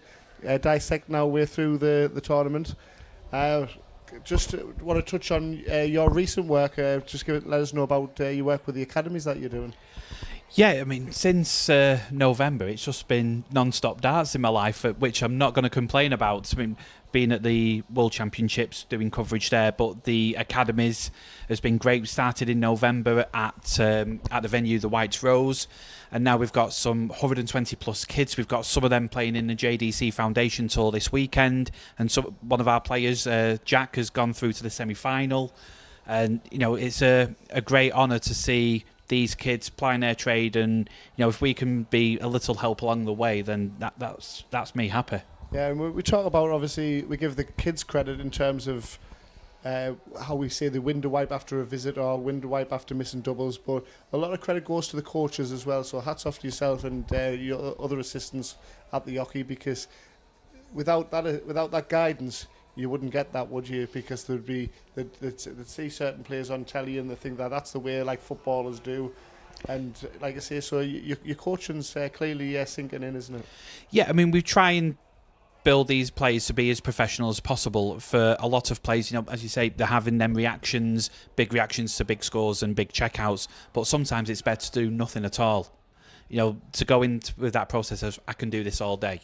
Speaker 1: dissecting our way through the tournament. Just want to touch on your recent work. Let us know about your work with the academies that you're doing.
Speaker 3: Yeah, I mean, since November, it's just been non-stop darts in my life, which I'm not going to complain about. I mean, being at the World Championships, doing coverage there, but the academies has been great. We started in November at the venue, the White Rose, and now we've got some 120 plus kids. We've got some of them playing in the JDC Foundation Tour this weekend, and one of our players, Jack, has gone through to the semi-final, and you know it's a great honour to see these kids plying their trade, and you know if we can be a little help along the way, then that's me happy.
Speaker 1: Yeah, and we talk about, obviously we give the kids credit in terms of how we say the window wipe after a visit or window wipe after missing doubles, but a lot of credit goes to the coaches as well, so hats off to yourself and your other assistants at the Yockey, because without that guidance you wouldn't get that, would you? Because they'd see certain players on telly and they think that that's the way like footballers do. And like I say, so your coaching's clearly sinking in, isn't it?
Speaker 3: Yeah, I mean, we try and build these players to be as professional as possible. For a lot of players, you know, as you say, they're having them reactions, big reactions to big scores and big checkouts, but sometimes it's better to do nothing at all. You know, to go in with that process of, I can do this all day.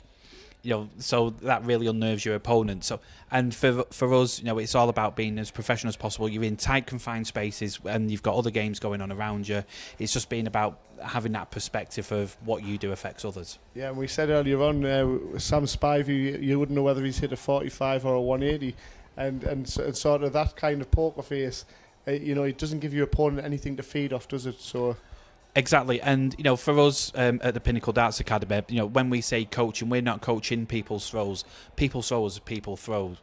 Speaker 3: You know, so that really unnerves your opponent. So, and for us, you know, it's all about being as professional as possible. You're in tight, confined spaces, and you've got other games going on around you. It's just being about having that perspective of what you do affects others.
Speaker 1: Yeah, and we said earlier on, Sam Spivey, you wouldn't know whether he's hit a 45 or a 180, and sort of that kind of poker face. You know, it doesn't give your opponent anything to feed off, does it? So.
Speaker 3: Exactly, and you know, for us at the Pinnacle Darts Academy, you know, when we say coaching, we're not coaching people's throws. People's throws are people throws.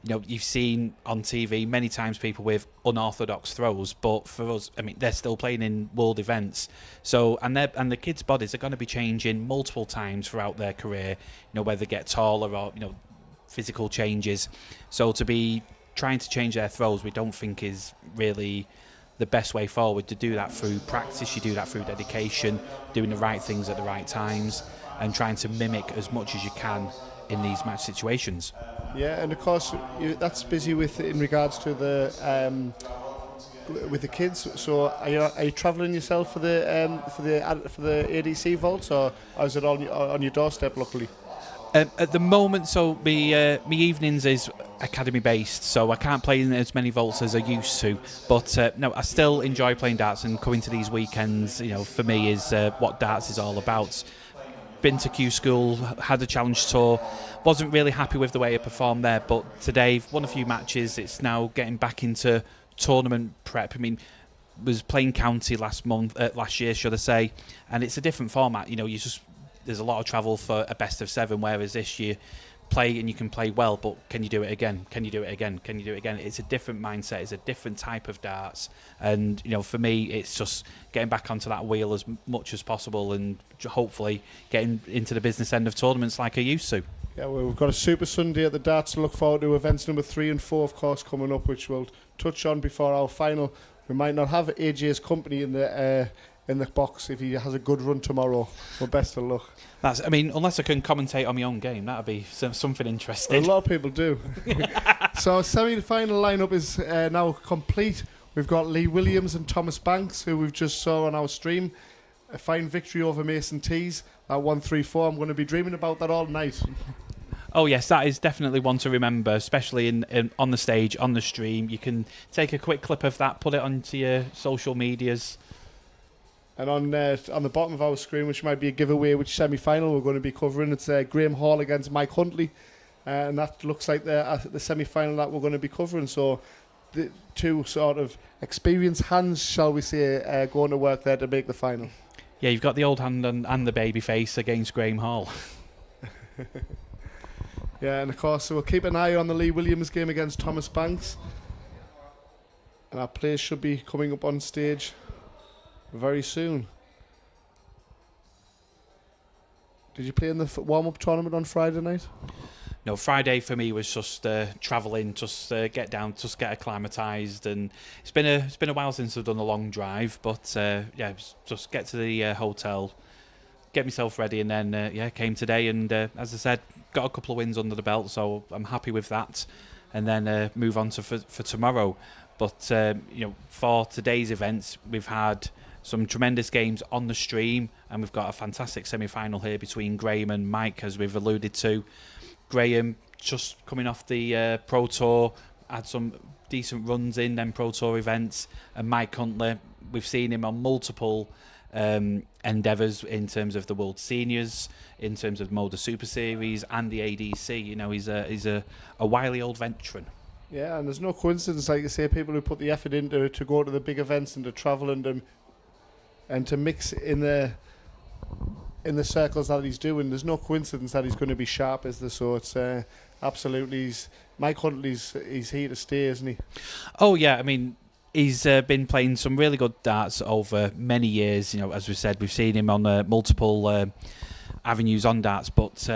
Speaker 3: You know, you've seen on TV many times people with unorthodox throws, but for us, I mean, they're still playing in world events. So, and the kids' bodies are going to be changing multiple times throughout their career. You know, whether they get taller or, you know, physical changes. So to be trying to change their throws, we don't think is really the best way forward. To do that through practice, you do that through dedication, doing the right things at the right times, and trying to mimic as much as you can in these match situations. Yeah,
Speaker 1: and of course that's busy with in regards to the with the kids. So are you travelling yourself for the ADC vaults, or is it on your doorstep? Luckily.
Speaker 3: At the moment, so my evenings is academy based, so I can't play in as many vaults as I used to. But no, I still enjoy playing darts, and coming to these weekends, you know, for me is what darts is all about. Been to Q School, had a challenge tour, wasn't really happy with the way I performed there, but today won a few matches. It's now getting back into tournament prep. I mean, was playing county last year, should I say, and it's a different format. You know, there's a lot of travel for a best of 7, whereas this year play and you can play well, but can you do it again? Can you do it again? Can you do it again? It's a different mindset. It's a different type of darts. And, for me, it's just getting back onto that wheel as much as possible and hopefully getting into the business end of tournaments like I used to.
Speaker 1: Yeah, well, we've got a Super Sunday at the darts to look forward to. Events number 3 and 4, of course, coming up, which we'll touch on before our final. We might not have AJ's company in the box if he has a good run tomorrow. Well, best of luck.
Speaker 3: Unless I can commentate on my own game, that'd be something interesting.
Speaker 1: A lot of people do. So, semi-final lineup is now complete. We've got Lee Williams and Thomas Banks, who we've just saw on our stream. A fine victory over Mason Teese at 1-3-4. I'm going to be dreaming about that all night.
Speaker 3: Oh yes, that is definitely one to remember, especially in on the stage, on the stream. You can take a quick clip of that, put it onto your social medias.
Speaker 1: And on the bottom of our screen, which might be a giveaway, which semi-final we're going to be covering, it's Graeme Hall against Mike Huntley. And that looks like the semi-final that we're going to be covering. So the two sort of experienced hands, shall we say, going to work there to make the final.
Speaker 3: Yeah, you've got the old hand and the baby face against Graeme Hall.
Speaker 1: Yeah, and of course, so we'll keep an eye on the Lee Williams game against Thomas Banks. And our players should be coming up on stage very soon. Did you play in the warm-up tournament on Friday night?
Speaker 3: No, Friday for me was just travelling, just get down, just get acclimatised, and it's been a while since I've done a long drive, but just get to the hotel, get myself ready, and then came today, and as I said, got a couple of wins under the belt, so I'm happy with that, and then move on to for tomorrow. But for today's events, we've had some tremendous games on the stream, and we've got a fantastic semi-final here between Graeme and Mike, as we've alluded to. Graeme just coming off the Pro Tour, had some decent runs in them Pro Tour events, and Mike Huntley, we've seen him on multiple endeavours in terms of the World Seniors, in terms of Moda Super Series and the ADC. He's a wily old veteran.
Speaker 1: Yeah, and there's no coincidence, like you say, people who put the effort into to go to the big events and to travel and to mix in the circles that he's doing. There's no coincidence that he's going to be sharp, is there? So it's absolutely, Mike Huntley's he's here to stay, isn't he?
Speaker 3: Oh yeah, he's been playing some really good darts over many years. As we said, we've seen him on multiple avenues on darts. But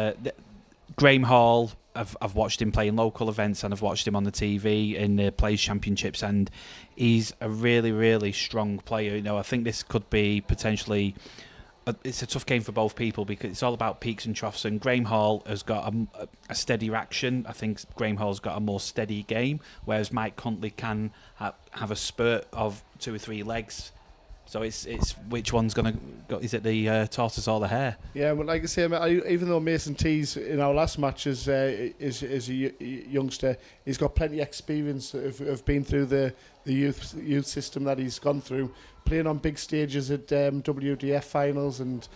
Speaker 3: Graeme Hall, I've watched him play in local events, and I've watched him on the TV in the Players Championships, and he's a really, really strong player. I think this could be potentially. It's a tough game for both people because it's all about peaks and troughs, and Graeme Hall has got a steady action. I think Graeme Hall's got a more steady game, whereas Mike Huntley can have a spurt of 2 or 3 legs. So it's which one's going to go? Is it the tortoise or the hare? Yeah,
Speaker 1: well, like I say, even though Mason Teese in our last match is a youngster, he's got plenty of experience of being through the youth system that he's gone through, playing on big stages at WDF finals and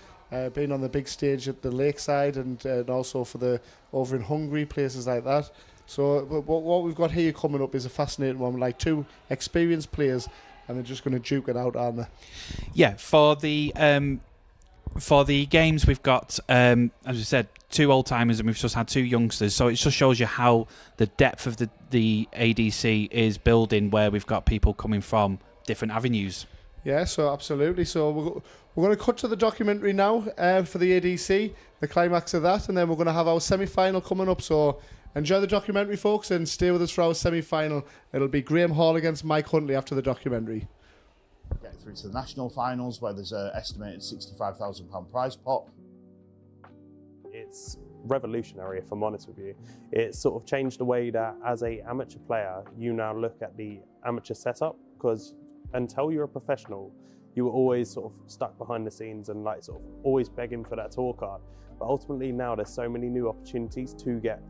Speaker 1: being on the big stage at the Lakeside and also for over in Hungary, places like that. So what we've got here coming up is a fascinating one, like 2 experienced players, and they're just going to duke it out, aren't they?
Speaker 3: Yeah, for the games we've got, as we said, 2 old timers, and we've just had 2 youngsters. So it just shows you how the depth of the ADC is building, where we've got people coming from different avenues.
Speaker 1: Yeah, so absolutely. So we're going to cut to the documentary now for the ADC, the climax of that, and then we're going to have our semi-final coming up. So enjoy the documentary, folks, and stay with us for our semi-final. It'll be Graeme Hall against Mike Huntley after the documentary.
Speaker 7: Get through to the national finals, where there's an estimated £65,000 prize pot.
Speaker 8: It's revolutionary, if I'm honest with you. It's sort of changed the way that, as a amateur player, you now look at the amateur setup, because until you're a professional, you were always sort of stuck behind the scenes and sort of always begging for that tour card. But ultimately now there's so many new opportunities to get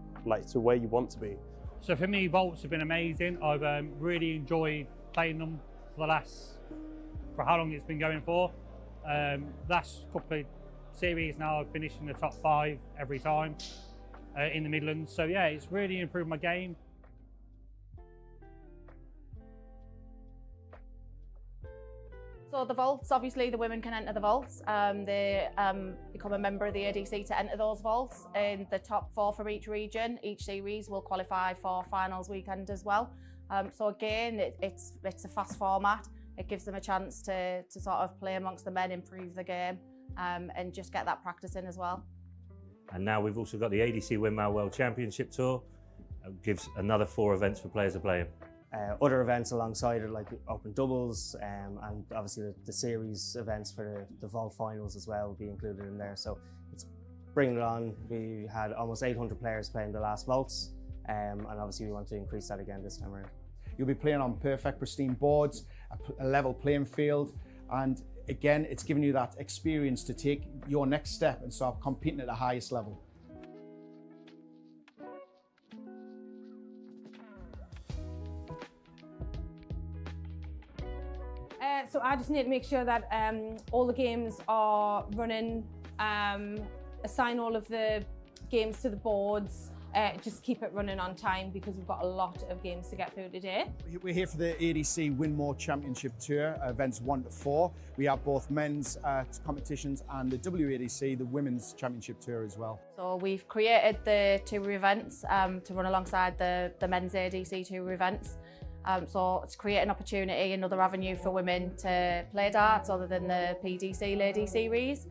Speaker 8: to where you want to be.
Speaker 9: So for me, vaults have been amazing. I've really enjoyed playing them for how long it's been going for. Last couple of series now, I've finished in the top 5 every time in the Midlands. So yeah, it's really improved my game.
Speaker 10: So So the vaults, obviously the women can enter the vaults. They become a member of the ADC to enter those vaults. In the top 4 from each region, each series will qualify for finals weekend as well. So again, it's a fast format. It gives them a chance to sort of play amongst the men, improve the game, and just get that practice in as well.
Speaker 11: And now we've also got the ADC Winmau World Championship Tour. It gives another 4 events for players to play in.
Speaker 12: Other events alongside it, like open doubles, and obviously the series events for the vault finals as well will be included in there. So it's bringing it on. We had almost 800 players playing the last vaults, and obviously we want to increase that again this time around.
Speaker 7: You'll be playing on perfect, pristine boards, a level playing field, and again, it's giving you that experience to take your next step and start competing at the highest level.
Speaker 13: So I just need to make sure that all the games are running, assign all of the games to the boards, just keep it running on time because we've got a lot of games to get through today.
Speaker 7: We're here for the ADC Winmau Championship Tour, events 1 to 4. We have both men's competitions and the WADC, the Women's Championship Tour as well.
Speaker 10: So we've created the tour events to run alongside the men's ADC tour events. So it's create an opportunity, another avenue for women to play darts other than the PDC Lady Series.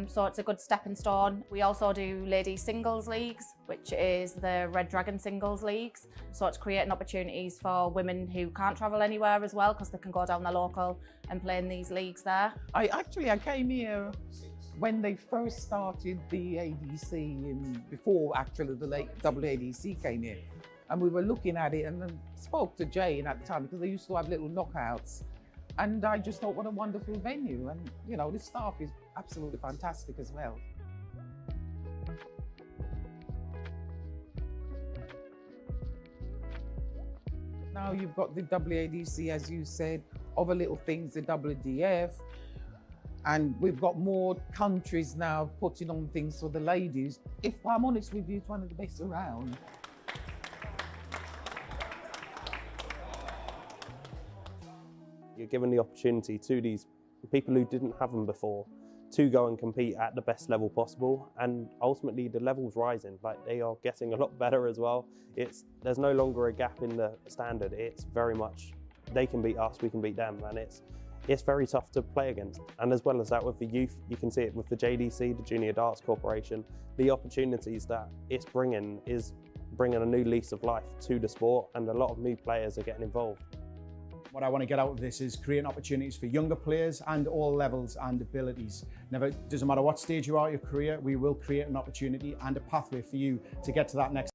Speaker 10: So it's a good stepping stone. We also do ladies singles leagues, which is the Red Dragon singles leagues. So it's creating opportunities for women who can't travel anywhere as well, because they can go down the local and play in these leagues there.
Speaker 14: I came here when they first started the ADC, before actually the WADC came here. And we were looking at it and then spoke to Jane at the time because they used to have little knockouts. And I just thought, what a wonderful venue. And, you know, the staff is absolutely fantastic as well. Now you've got the WADC, as you said, other little things, the WDF. And we've got more countries now putting on things for the ladies. If I'm honest with you, it's one of the best around.
Speaker 8: You're given the opportunity to these people who didn't have them before to go and compete at the best level possible, and ultimately the level's rising. Like, they are getting a lot better as well. There's no longer a gap in the standard. It's very much they can beat us, we can beat them, and it's very tough to play against. And as well as that, with the youth, you can see it with the JDC, the Junior Darts Corporation. The opportunities that it's bringing is bringing a new lease of life to the sport, and a lot of new players are getting involved.
Speaker 7: What I want to get out of this is creating opportunities for younger players and all levels and abilities. Doesn't matter what stage you are in your career, we will create an opportunity and a pathway for you to get to that next.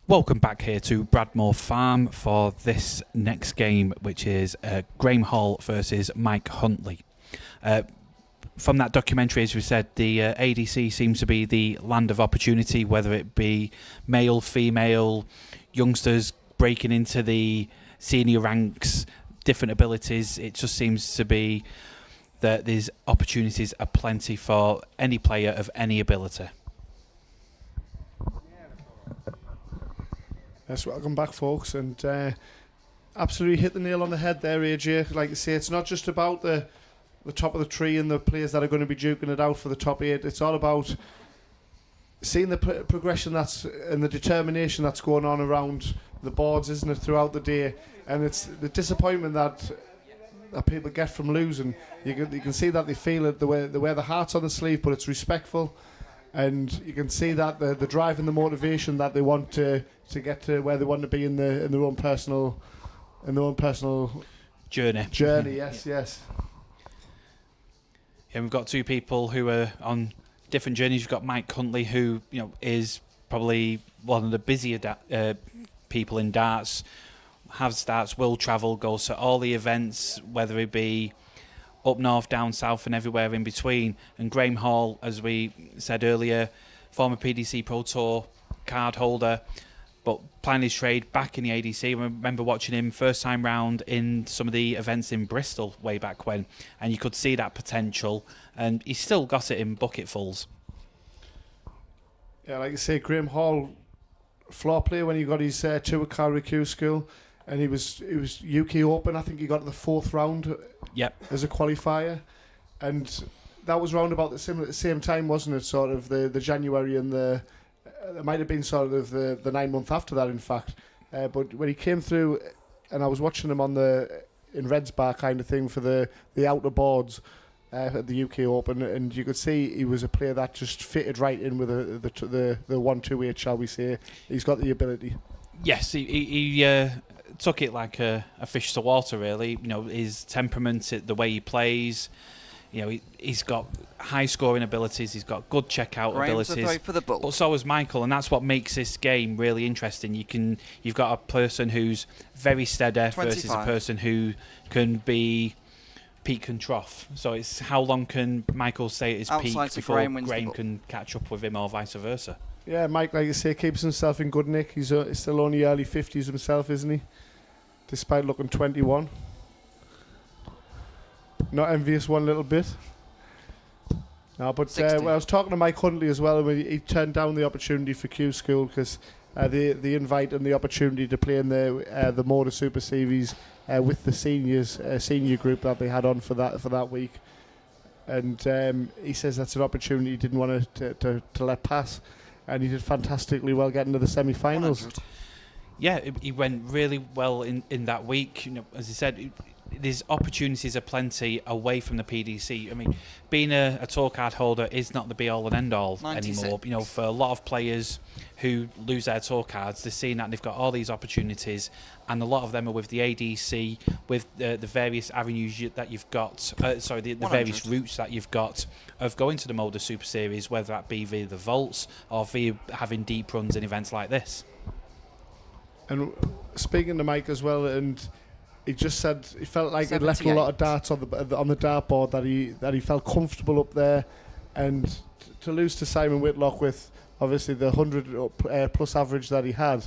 Speaker 3: Welcome back here to Bradmoor Farm for this next game, which is Graeme Hall versus Mike Huntley. From that documentary, as we said, the ADC seems to be the land of opportunity, whether it be male, female, youngsters breaking into the senior ranks, different abilities. It just seems to be that these opportunities are plenty for any player of any ability.
Speaker 1: Yes, welcome back, folks, and absolutely hit the nail on the head there, AJ. Like you say, it's not just about the top of the tree and the players that are going to be duking it out for the top 8. It's all about seeing the progression and the determination that's going on around the boards, isn't it, throughout the day. And it's the disappointment that people get from losing. You can see that they feel it, they wear the hearts on the sleeve, but it's respectful. And you can see that the drive and the motivation that they want to get to where they want to be in their own personal
Speaker 3: journey.
Speaker 1: Yes.
Speaker 3: And we've got two people who are on different journeys. You've got Mike Huntley, who is probably one of the busier people in darts, has darts, will travel, goes to all the events, whether it be up north, down south, and everywhere in between. And Graeme Hall, as we said earlier, former PDC Pro Tour card holder, but playing his trade back in the ADC. I remember watching him first time round in some of the events in Bristol way back when, and you could see that potential, and he's still got it in bucketfuls.
Speaker 1: Yeah, like you say, Graeme Hall floor play when he got his tour card with Q School, and it was UK Open. I think he got to the 4th round.
Speaker 3: Yep.
Speaker 1: As a qualifier, and that was round about the same time, wasn't it? Sort of the January and it might have been sort of the 9 month after that, in fact. But when he came through, and I was watching him in Reds Bar kind of thing for the outer boards at the UK Open, and you could see he was a player that just fitted right in with the 1-2-8, shall we say. He's got the ability.
Speaker 3: Yes, he took it like a fish to water, really. You know, his temperament, the way he plays. You know, he's got high scoring abilities. He's got good checkout
Speaker 2: Graham's
Speaker 3: abilities.
Speaker 2: a throw for the ball.
Speaker 3: But so is Michael, and that's what makes this game really interesting. You've got a person who's very steady
Speaker 2: 25.
Speaker 3: versus a person who can be peak and trough. So it's how long can Michael stay at his
Speaker 2: Outside
Speaker 3: peak
Speaker 2: to
Speaker 3: before
Speaker 2: Graham wins the
Speaker 3: Graham
Speaker 2: ball.
Speaker 3: can catch up with him, or vice versa.
Speaker 1: Yeah, Mike, like you say, keeps himself in good nick. He's still only early 50s himself, isn't he? Despite looking 21. Not envious one little bit. No, but I was talking to Mike Huntley as well, and he turned down the opportunity for Q School because the invite and the opportunity to play in the Motor Super Series with the senior group that they had on for that week. And he says that's an opportunity he didn't want to let pass, and he did fantastically well getting to the semi-finals.
Speaker 3: Yeah, he went really well in that week. You know, as he said, there's opportunities aplenty away from the PDC. I mean, being a tour card holder is not the be-all and end-all
Speaker 2: 96.
Speaker 3: anymore. You know, for a lot of players who lose their tour cards, they're seeing that they've got all these opportunities, and a lot of them are with the ADC, with the various avenues that you've got, the various routes that you've got of going to the Motor Super Series, whether that be via the vaults or via having deep runs in events like this.
Speaker 1: And speaking to Mike as well, and he just said he felt like he left a lot of darts on the dartboard, that he felt comfortable up there, and to lose to Simon Whitlock with obviously the 100 plus average that he had,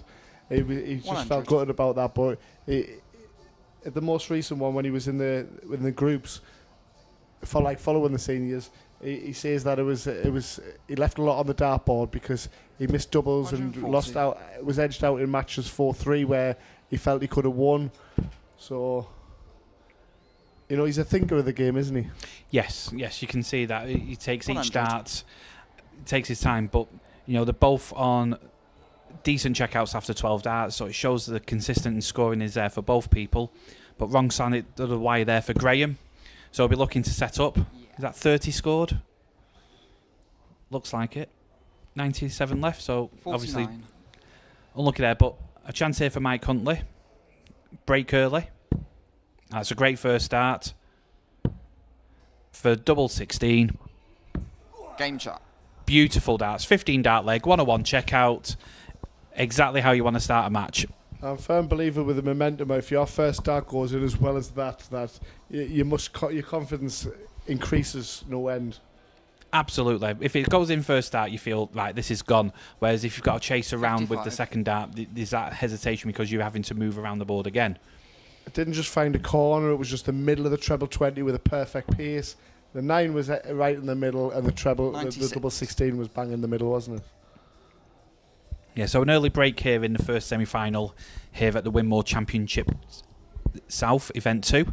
Speaker 1: he just felt gutted about that. But at the most recent one, when he was in the groups, for like following the seniors, he says that it was he left a lot on the dartboard because he missed doubles and lost out. Was edged out in matches 4-3 where he felt he could have won. So, you know, he's a thinker of the game, isn't he?
Speaker 3: Yes, you can see that. He takes
Speaker 2: 100.
Speaker 3: each dart, takes his time, but, you know, they're both on decent checkouts after 12 darts, so it shows the consistent scoring is there for both people. But wrong side of the wire there for Graham, so he'll be looking to set up. Is that 30 scored? Looks like it. 97 left, so
Speaker 2: 49.
Speaker 3: obviously unlucky there, but a chance here for Mike Huntley. Break early. That's a great first start. For double 16.
Speaker 2: Game shot.
Speaker 3: Beautiful darts. 15 dart leg. 101 checkout. Exactly how you want to start a match.
Speaker 1: I'm a firm believer with the momentum. If your first dart goes in as well as that your confidence increases no end.
Speaker 3: Absolutely. If it goes in first dart, you feel like this is gone. Whereas if you've got to chase around
Speaker 2: 55.
Speaker 3: with the second dart, there's that hesitation because you're having to move around the board again.
Speaker 1: It didn't just find a corner, it was just the middle of the treble 20 with a perfect pace. The 9 was right in the middle, and the treble, the double 16 was bang in the middle, wasn't it?
Speaker 3: Yeah, so an early break here in the first semi-final here at the Winmau Championship South, Event 2.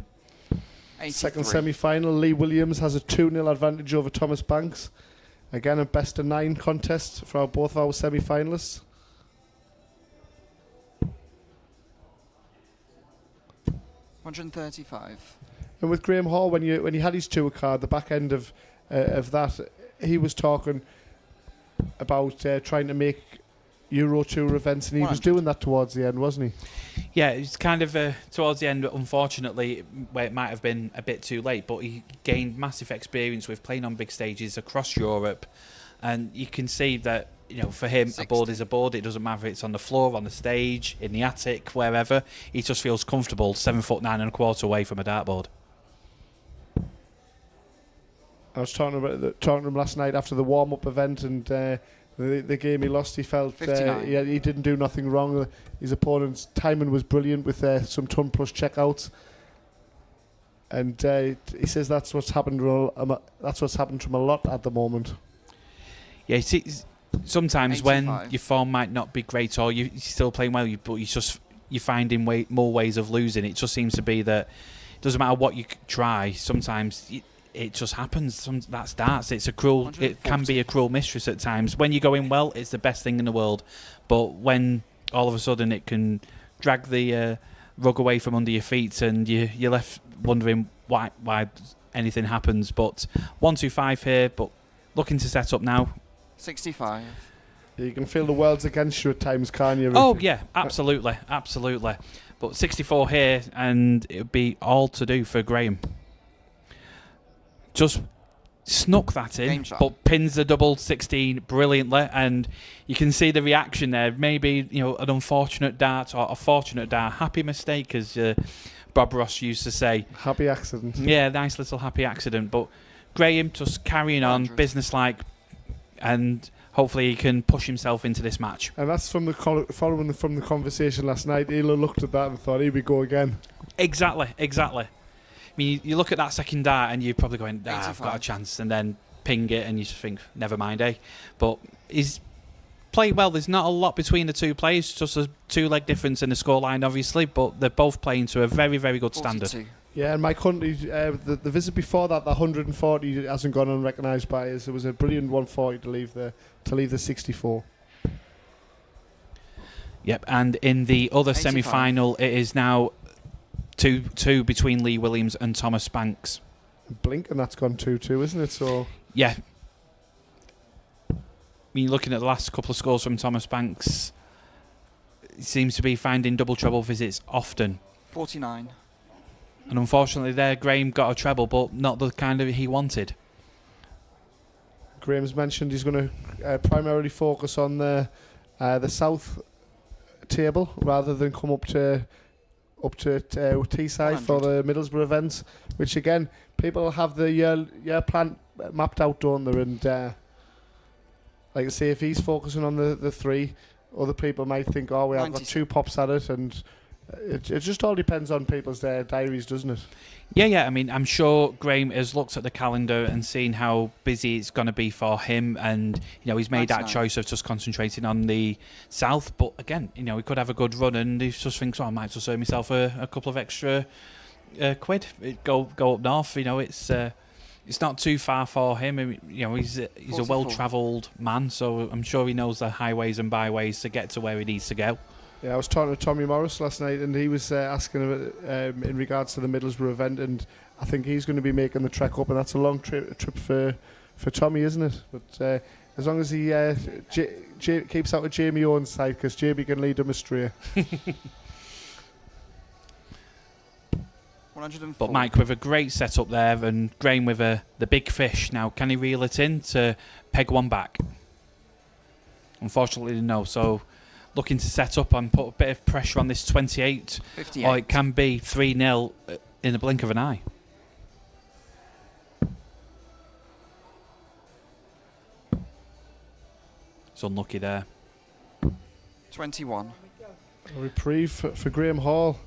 Speaker 2: 83.
Speaker 1: Second semi-final, Lee Williams has a 2-0 advantage over Thomas Banks. Again, a best of 9 contest for both of our semi-finalists.
Speaker 2: $135.
Speaker 1: And with Graeme Hall, when he had his tour card, the back end of that, he was talking about trying to make Euro Tour events, and he was doing that towards the end, wasn't he?
Speaker 3: Yeah, it's kind of towards the end, unfortunately, where it might have been a bit too late, but he gained massive experience with playing on big stages across Europe, and you can see that, you know, for him, 60. A board is a board. It doesn't matter if it's on the floor, on the stage, in the attic, wherever. He just feels comfortable 7'9¼ away from a dartboard.
Speaker 1: I was talking to him last night after the warm-up event, and the game he lost, he felt he didn't do nothing wrong. His opponent's timing was brilliant with some ton plus checkouts, and he says that's what's happened to him a lot at the moment.
Speaker 3: Yeah, sometimes when
Speaker 2: 85.
Speaker 3: your form might not be great or you're still playing well, but you're finding more ways of losing. It just seems to be that it doesn't matter what you try. Sometimes it just happens. That's darts. It can be a cruel mistress at times. When you're going well, it's the best thing in the world. But when all of a sudden it can drag the rug away from under your feet and you're left wondering why anything happens. But 1-2-5 here, but looking to set up now.
Speaker 2: 65.
Speaker 1: You can feel the world's against you at times, can't you?
Speaker 3: Oh, yeah, absolutely. But 64 here, and it would be all to do for Graeme. Just snuck that in, but pins the double 16 brilliantly, and you can see the reaction there. Maybe, an unfortunate dart or a fortunate dart. Happy mistake, as Bob Ross used to say.
Speaker 1: Happy accident.
Speaker 3: Yeah, nice little happy accident. But Graeme just carrying on, businesslike, and hopefully he can push himself into this match.
Speaker 1: And that's from following from the conversation last night. Ela looked at that and thought, here we go again.
Speaker 3: Exactly. I mean, you look at that second dart and you're probably going, I've got a chance, and then ping it and you just think, never mind, eh? But he's played well. There's not a lot between the two players, just a 2-leg difference in the scoreline, obviously, but they're both playing to a very, very good 42. Standard.
Speaker 1: Yeah, and Mike Huntley, the visit before that, the 140 hasn't gone unrecognised by us. It was a brilliant 140 to leave the 64.
Speaker 3: Yep, and in the other semi-final, it is now 2-2 between Lee Williams and Thomas Banks.
Speaker 1: Blink, and that's gone 2-2, isn't it? So
Speaker 3: yeah. I mean, looking at the last couple of scores from Thomas Banks, he seems to be finding double treble visits often.
Speaker 2: 49.
Speaker 3: And unfortunately there, Graeme got a treble, but not the kind of he wanted.
Speaker 1: Graeme's mentioned he's going to primarily focus on the south table rather than come up to Teesside for the Middlesbrough events, which again, people have the year plan mapped out, don't they? And like I say, if he's focusing on the three, other people might think, oh, we have got 2 pops at it, and it just all depends on people's diaries, doesn't it?
Speaker 3: Yeah. I mean, I'm sure Graeme has looked at the calendar and seen how busy it's going to be for him, and he's made that choice of just concentrating on the south. But again, he could have a good run, and he just thinks, I might just earn myself a couple of extra quid. Go up north. It's not too far for him. He's a well-travelled man, so I'm sure he knows the highways and byways to get to where he needs to go.
Speaker 1: Yeah, I was talking to Tommy Morris last night, and he was asking in regards to the Middlesbrough event, and I think he's going to be making the trek up, and that's a long trip for Tommy, isn't it? But as long as he keeps out of Jamie Owen's side, because Jamie can lead him astray.
Speaker 2: 104.
Speaker 3: But Mike with a great setup there, and Graeme with the big fish. Now, can he reel it in to peg one back? Unfortunately, no. So looking to set up and put a bit of pressure on this 28.
Speaker 2: 58.
Speaker 3: Or it can be 3-0 in the blink of an eye. It's unlucky there.
Speaker 2: 21.
Speaker 1: A reprieve for Graeme Hall.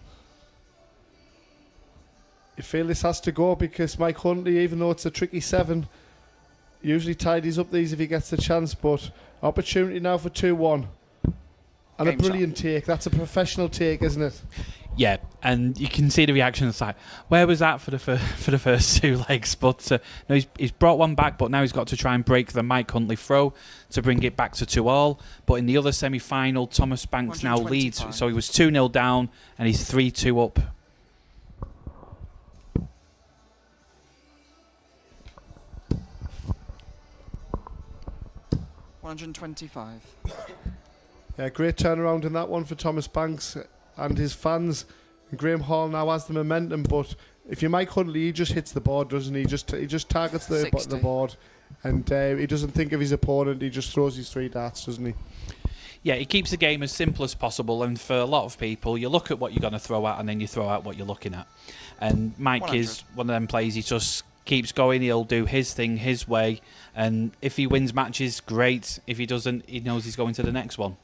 Speaker 1: You feel this has to go because Mike Huntley, even though it's a tricky 7, usually tidies up these if he gets the chance, but opportunity now for 2-1. And a brilliant take. That's a professional take, isn't it?
Speaker 3: Yeah, and you can see the reaction. It's like, where was that for the first 2 legs? But no, he's brought one back, but now he's got to try and break the Mike Huntley throw to bring it back to 2-all. But in the other semi-final, Thomas Banks now leads. So he was 2-0 down, and he's 3-2 up.
Speaker 2: $125.
Speaker 1: Yeah, great turnaround in that one for Thomas Banks and his fans. And Graeme Hall now has the momentum, but if you're Mike Huntley, he just hits the board, doesn't he? He just targets the board, and he doesn't think of his opponent. He just throws his 3 darts, doesn't he?
Speaker 3: Yeah, he keeps the game as simple as possible, and for a lot of people, you look at what you're going to throw at, and then you throw out what you're looking at. And Mike
Speaker 2: 100.
Speaker 3: is one of them players. He just keeps going. He'll do his thing his way, and if he wins matches, great. If he doesn't, he knows he's going to the next one.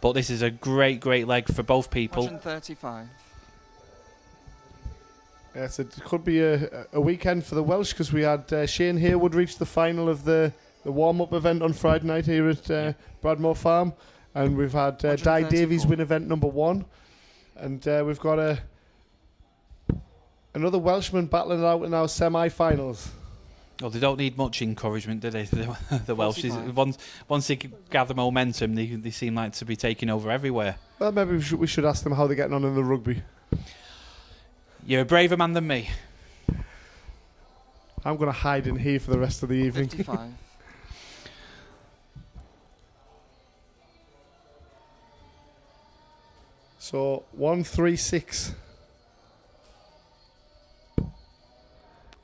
Speaker 3: But this is a great leg for both people.
Speaker 2: 135.
Speaker 1: Yes, it could be a weekend for the Welsh, because we had Shane Haywood reach the final of the the warm-up event on Friday night here at Bradmoor Farm, and we've had Di Davies win event number 1, and we've got another Welshman battling it out in our semi-finals.
Speaker 3: Well, they don't need much encouragement, do they? The Welsh. Once they gather momentum, they seem like to be taking over everywhere.
Speaker 1: Well, maybe we should ask them how they're getting on in the rugby.
Speaker 3: You're a braver man than me.
Speaker 1: I'm going to hide in here for the rest of the evening.
Speaker 2: 55.
Speaker 1: So 136.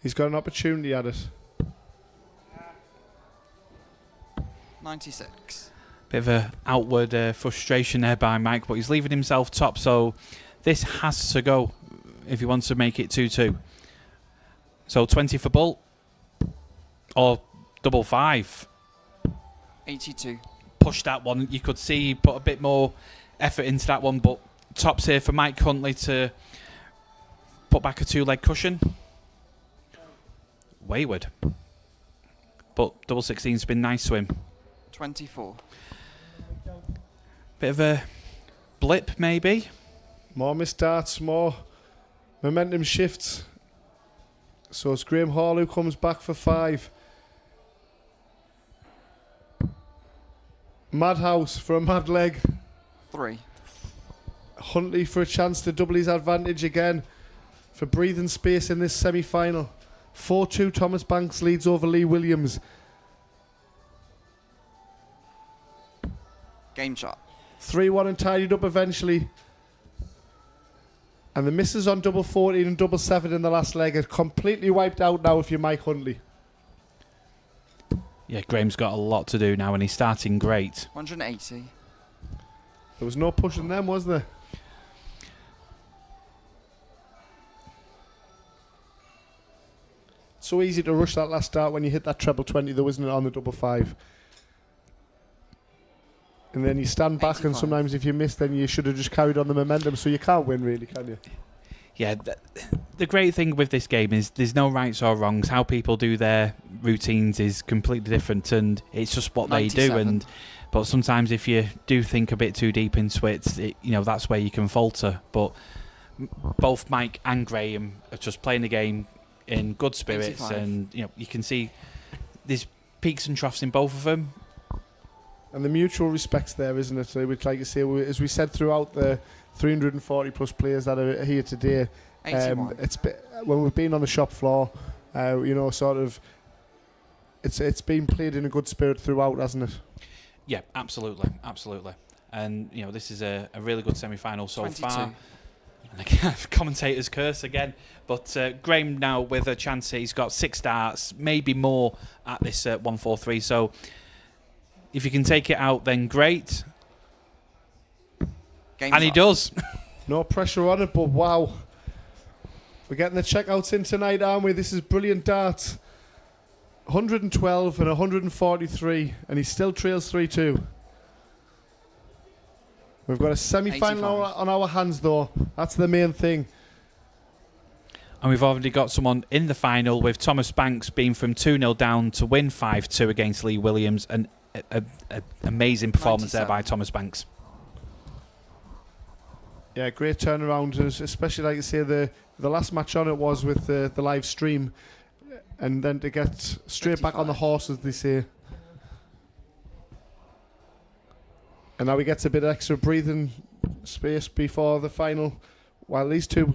Speaker 1: He's got an opportunity at it.
Speaker 2: 96.
Speaker 3: Bit of a outward frustration there by Mike, but he's leaving himself top, so this has to go if he wants to make it 2-2. So 20 for Bull, or double 5.
Speaker 2: 82.
Speaker 3: Push that one. You could see he put a bit more effort into that one, but tops here for Mike Huntley to put back a 2-leg cushion. Wayward. But double 16's been nice to him.
Speaker 2: 24.
Speaker 3: Bit of a blip, maybe.
Speaker 1: More misstarts, more momentum shifts. So it's Graeme Hall who comes back for 5. Madhouse for a mad leg.
Speaker 2: 3.
Speaker 1: Huntley for a chance to double his advantage again for breathing space in this semi-final. 4-2 Thomas Banks leads over Lee Williams.
Speaker 2: Game shot.
Speaker 1: 3-1 and tidied up eventually. And the misses on double 14 and double 7 in the last leg are completely wiped out now if you're Mike Huntley.
Speaker 3: Yeah, Graham's got a lot to do now and he's starting great.
Speaker 2: 180.
Speaker 1: There was no pushing them, was there? So easy to rush that last start when you hit that treble 20 though, isn't it, on the double 5? And then you stand back
Speaker 2: 85.
Speaker 1: and sometimes if you miss then you should have just carried on the momentum, so you can't win really, can you?
Speaker 3: Yeah, the great thing with this game is there's no rights or wrongs. How people do their routines is completely different and it's just what
Speaker 2: 97.
Speaker 3: they do. But sometimes if you do think a bit too deep into it, that's where you can falter. But both Mike and Graeme are just playing the game in good spirits
Speaker 2: 85.
Speaker 3: and you can see there's peaks and troughs in both of them.
Speaker 1: And the mutual respect's there, isn't it? So we'd like to say, as we said throughout the 340 plus players that are here today, when we've been on the shop floor, it's been played in a good spirit throughout, hasn't it?
Speaker 3: Yeah, absolutely. And this is a really good semi-final so
Speaker 2: 22.
Speaker 3: far. And again, commentator's curse again. But Graeme now with a chance here. He's got 6 starts, maybe more at this 143. So if you can take it out, then great. And he does.
Speaker 1: No pressure on it, but wow. We're getting the checkouts in tonight, aren't we? This is brilliant darts. 112 and 143, and he still trails 3-2. We've got a semi-final on our hands, though. That's the main thing.
Speaker 3: And we've already got someone in the final with Thomas Banks being from 2-0 down to win 5-2 against Lee Williams. An amazing performance
Speaker 2: 97.
Speaker 3: there by Thomas Banks.
Speaker 1: Yeah, great turnaround, especially like you say, the last match on it was with the live stream, and then to get straight
Speaker 2: 55.
Speaker 1: back on the horse, as they say. And now he gets a bit of extra breathing space before the final, while these two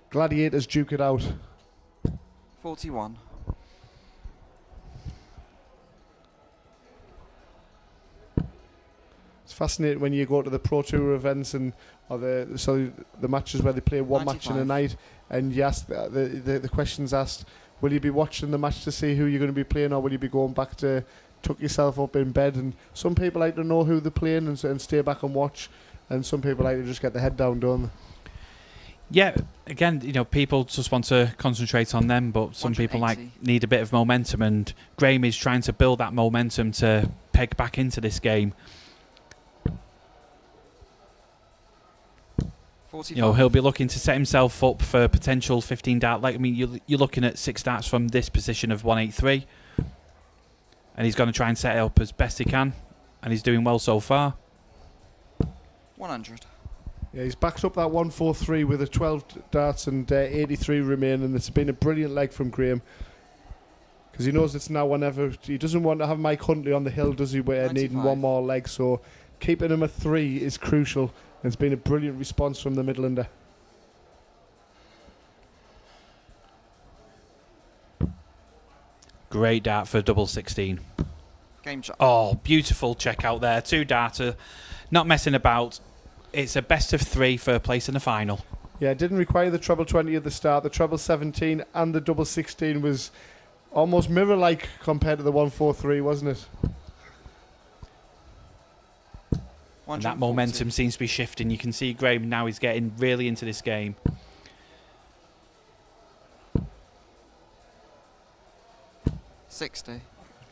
Speaker 1: gladiators duke it out.
Speaker 2: 41.
Speaker 1: It's fascinating when you go to the Pro Tour events and the matches where they play one
Speaker 2: 95.
Speaker 1: match in a night, and you ask the questions asked, will you be watching the match to see who you're going to be playing, or will you be going back to tuck yourself up in bed? And some people like to know who they're playing and stay back and watch, and some people like to just get their head down, don't they?
Speaker 3: Yeah, again, people just want to concentrate on them, but some people
Speaker 2: 180.
Speaker 3: need a bit of momentum, and Graeme is trying to build that momentum to peg back into this game.
Speaker 2: 45.
Speaker 3: He'll be looking to set himself up for potential 15 dart leg. I mean, you're looking at 6 darts from this position of 183. and he's going to try and set it up as best he can, and he's doing well so far.
Speaker 2: 100.
Speaker 1: Yeah, he's backed up that 143 with a 12 darts and 83 remaining. It's been a brilliant leg from Graeme, because he knows it's now whenever. He doesn't want to have Mike Huntley on the hill, does he, where needing one more leg, so keeping him at 3 is crucial, and it's been a brilliant response from the Midlander.
Speaker 3: Great dart for double 16.
Speaker 2: Game shot.
Speaker 3: Oh, beautiful check out there. 2 darter, not messing about. It's a best of 3 for a place in the final.
Speaker 1: Yeah, it didn't require the treble 20 at the start. The treble 17 and the double 16 was almost mirror-like compared to the 143, wasn't it?
Speaker 3: And that momentum seems to be shifting. You can see Graeme now is getting really into this game.
Speaker 2: $60.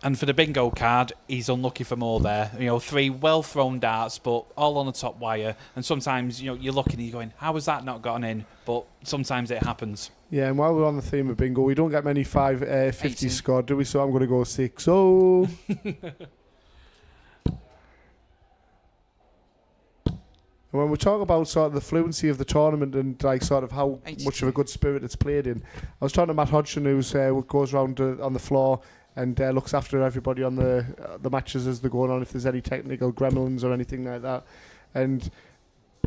Speaker 3: And for the bingo card, he's unlucky for more there. 3 well-thrown darts, but all on the top wire. And sometimes, you're looking and you're going, how has that not gotten in? But sometimes it happens.
Speaker 1: Yeah, and while we're on the theme of bingo, we don't get many 550 scored, do we? So I'm going to go 6. Oh. When we talk about sort of the fluency of the tournament and like sort of how
Speaker 2: 82.
Speaker 1: much of a good spirit it's played in, I was talking to Matt Hodgson, who goes around on the floor and looks after everybody on the matches as they're going on, if there's any technical gremlins or anything like that. And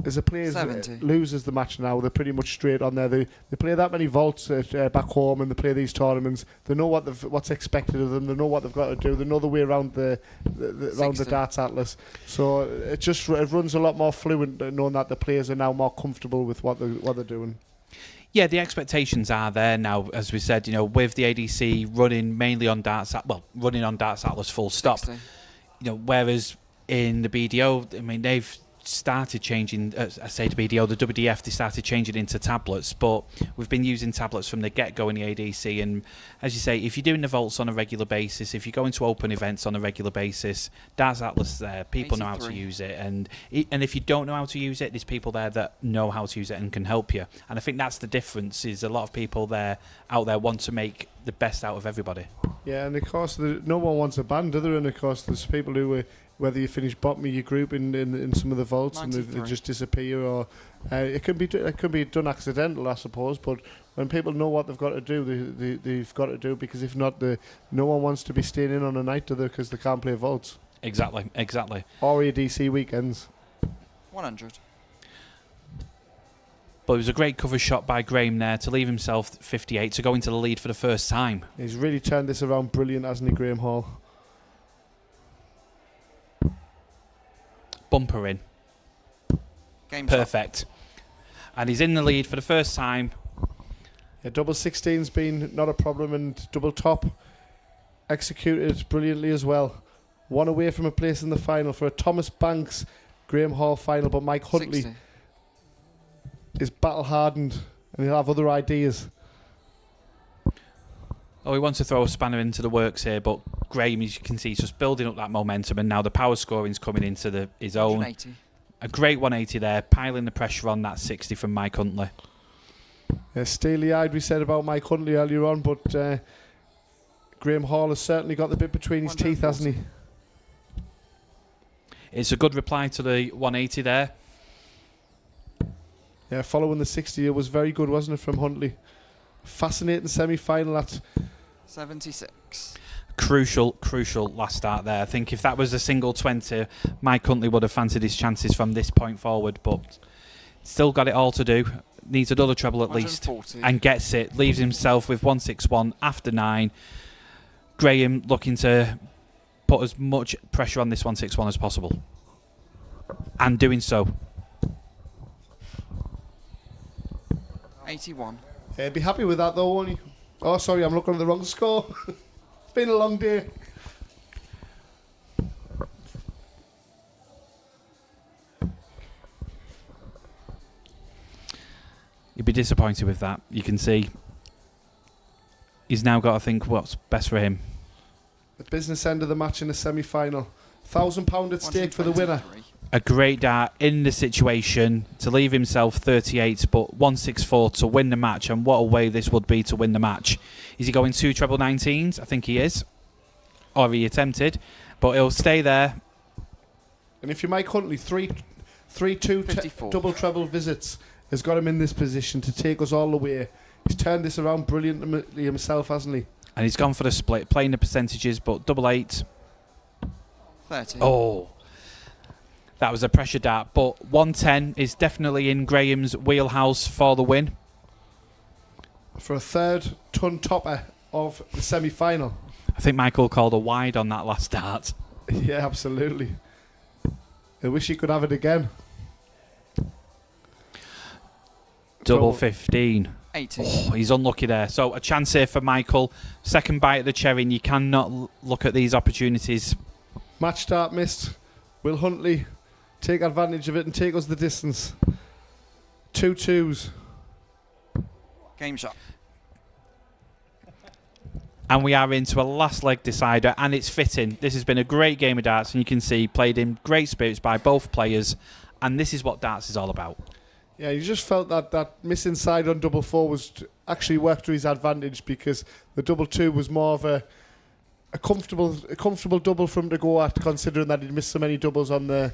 Speaker 1: as a player loses the match now, they're pretty much straight on there. They play that many vaults back home, and they play these tournaments. They know what's expected of them. They know what they've got to do. They know the way around around the darts atlas. So it runs a lot more fluent, knowing that the players are now more comfortable with what they're doing.
Speaker 3: Yeah, the expectations are there now, as we said, with the ADC running mainly on darts, running on darts atlas full stop.
Speaker 2: 60.
Speaker 3: Whereas in the BDO, they've started changing, I say the BDO, the WDF, they started changing into tablets, but we've been using tablets from the get-go in the ADC, and as you say, if you're doing the vaults on a regular basis, if you go into open events on a regular basis, Darts Atlas is there, people know how to use it, and if you don't know how to use it, there's people there that know how to use it and can help you, and I think that's the difference, is a lot of people out there want to make the best out of everybody.
Speaker 1: Yeah, and of course, no one wants a ban, do there? And of course, there's people who whether you finish bottom of your group in some of the vaults 93. And they just disappear, or it can be done accidental, I suppose. But when people know what they've got to do, they've got to do it, because if not, no one wants to be staying in on a night, do they? Because they can't play vaults.
Speaker 3: Exactly.
Speaker 1: Or ADC weekends.
Speaker 2: 100.
Speaker 3: But it was a great cover shot by Graeme there to leave himself 58 to go into the lead for the first time.
Speaker 1: He's really turned this around brilliant, hasn't he, Graeme Hall?
Speaker 3: Bumper in.
Speaker 2: Game
Speaker 3: perfect. And he's in the lead for the first time.
Speaker 1: Yeah, double 16's been not a problem, and double top executed brilliantly as well. One away from a place in the final for a Thomas Banks Graeme Hall final, but Mike Huntley
Speaker 2: 60.
Speaker 1: is battle hardened and he'll have other ideas.
Speaker 3: Oh, he wants to throw a spanner into the works here, but Graeme, as you can see, is just building up that momentum, and now the power scoring's coming into his own.
Speaker 2: 180.
Speaker 3: A great 180 there, piling the pressure on that 60 from Mike Huntley.
Speaker 1: Yeah, steely-eyed we said about Mike Huntley earlier on, but Graeme Hall has certainly got the bit between his teeth, hasn't he?
Speaker 3: It's a good reply to the 180 there.
Speaker 1: Yeah, following the 60 was very good, wasn't it, from Huntley? Fascinating semi-final at
Speaker 2: 76.
Speaker 3: Crucial last start there. I think if that was a single 20, Mike Huntley would have fancied his chances from this point forward, but still got it all to do. Needs another treble at least, and gets it. Leaves himself with 161 after 9. Graeme looking to put as much pressure on this 161 as possible, and doing so.
Speaker 2: 81.
Speaker 1: Yeah, be happy with that though, won't you? Oh, sorry, I'm looking at the wrong score. It's been a long day.
Speaker 3: You'd be disappointed with that. You can see he's now got to think what's best for him.
Speaker 1: The business end of the match in the semi-final. £1,000 at stake for the winner.
Speaker 3: A great dart in the situation to leave himself 38, but 164 to win the match, and what a way this would be to win the match. Is he going 2 treble 19s? I think he is. or he attempted, but he'll stay there.
Speaker 1: And if you Mike Huntley, 3-2 double treble visits has got him in this position to take us all the way. He's turned this around brilliantly himself, hasn't he?
Speaker 3: And he's gone for the split, playing the percentages, but double 8.
Speaker 2: 30.
Speaker 3: Oh, that was a pressure dart. But 110 is definitely in Graham's wheelhouse for the win.
Speaker 1: For a third ton topper of the semi-final.
Speaker 3: I think Michael called a wide on that last dart.
Speaker 1: Yeah, absolutely. I wish he could have it again.
Speaker 3: Double 15.
Speaker 2: 80.
Speaker 3: Oh, he's unlucky there. So a chance here for Michael. Second bite at the cherry, and you cannot look at these opportunities.
Speaker 1: Match start missed. Will Huntley take advantage of it and take us the distance? 2 2s.
Speaker 2: Game shot.
Speaker 3: And we are into a last leg decider, and it's fitting. This has been a great game of darts, and you can see played in great spirits by both players, and this is what darts is all about.
Speaker 1: Yeah, you just felt that missing side on double 4 was actually worked to his advantage, because the double 2 was more of a comfortable double for him to go at, considering that he'd missed so many doubles on the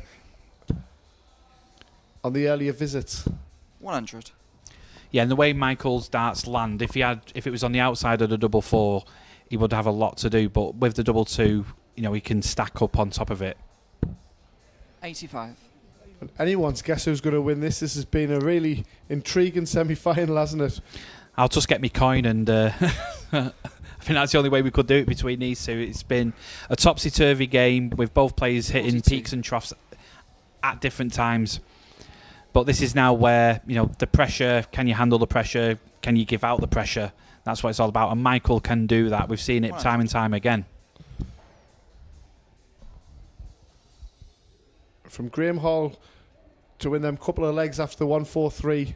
Speaker 1: earlier visits.
Speaker 2: 100.
Speaker 3: Yeah, and the way Michael's darts land, if it was on the outside of the double 4, he would have a lot to do. But with the double 2, he can stack up on top of it.
Speaker 2: 85.
Speaker 1: And anyone's guess who's going to win this. This has been a really intriguing semi-final, hasn't it?
Speaker 3: I'll just get me coin, and I think that's the only way we could do it between these two. It's been a topsy-turvy game with both players hitting
Speaker 2: 42.
Speaker 3: peaks and troughs at different times. But this is now where, the pressure, can you handle the pressure? Can you give out the pressure? That's what it's all about. And Michael can do that. We've seen it time and time again.
Speaker 1: From Graeme Hall to win them couple of legs after the 1-4-3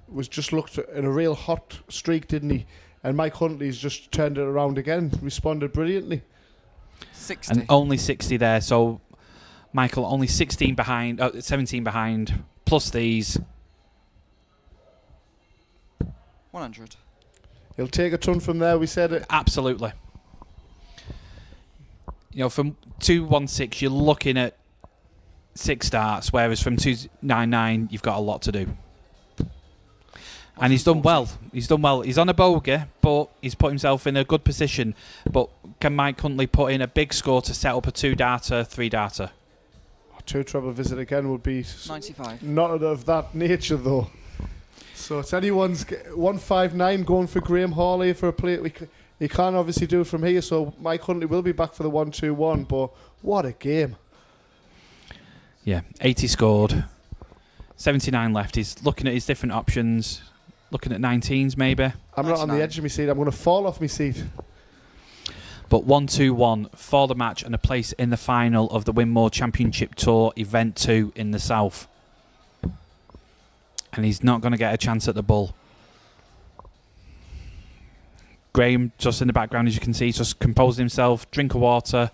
Speaker 1: was just looked in a real hot streak, didn't he? And Mike Huntley's just turned it around again, responded brilliantly.
Speaker 2: 60.
Speaker 3: And only 60 there. So Michael only 17 behind. Plus these.
Speaker 2: 100.
Speaker 1: He'll take a ton from there, we said it.
Speaker 3: Absolutely. From 2-1-6, you're looking at 6 starts, whereas from 2-9-9, you've got a lot to do. And he's done well. He's done well. He's on a bogey, but he's put himself in a good position. But can Mike Huntley put in a big score to set up a 2-darter, 3-darter?
Speaker 1: 2 treble visit again would be
Speaker 2: 95.
Speaker 1: Not of that nature, though. So it's anyone's 159 going for Graeme Hall here for a play. He can't obviously do it from here, so Mike Huntley will be back for the 1-2-1. But what a game!
Speaker 3: Yeah, 80 scored, 79 left. He's looking at his different options, looking at 19s maybe.
Speaker 1: I'm not on the edge of my seat. I'm going to fall off my seat.
Speaker 3: But 1-2-1 for the match and a place in the final of the Winmau Championship Tour Event 2 in the south. And he's not going to get a chance at the bull. Graeme, just in the background, as you can see, he's just composed himself, drink of water,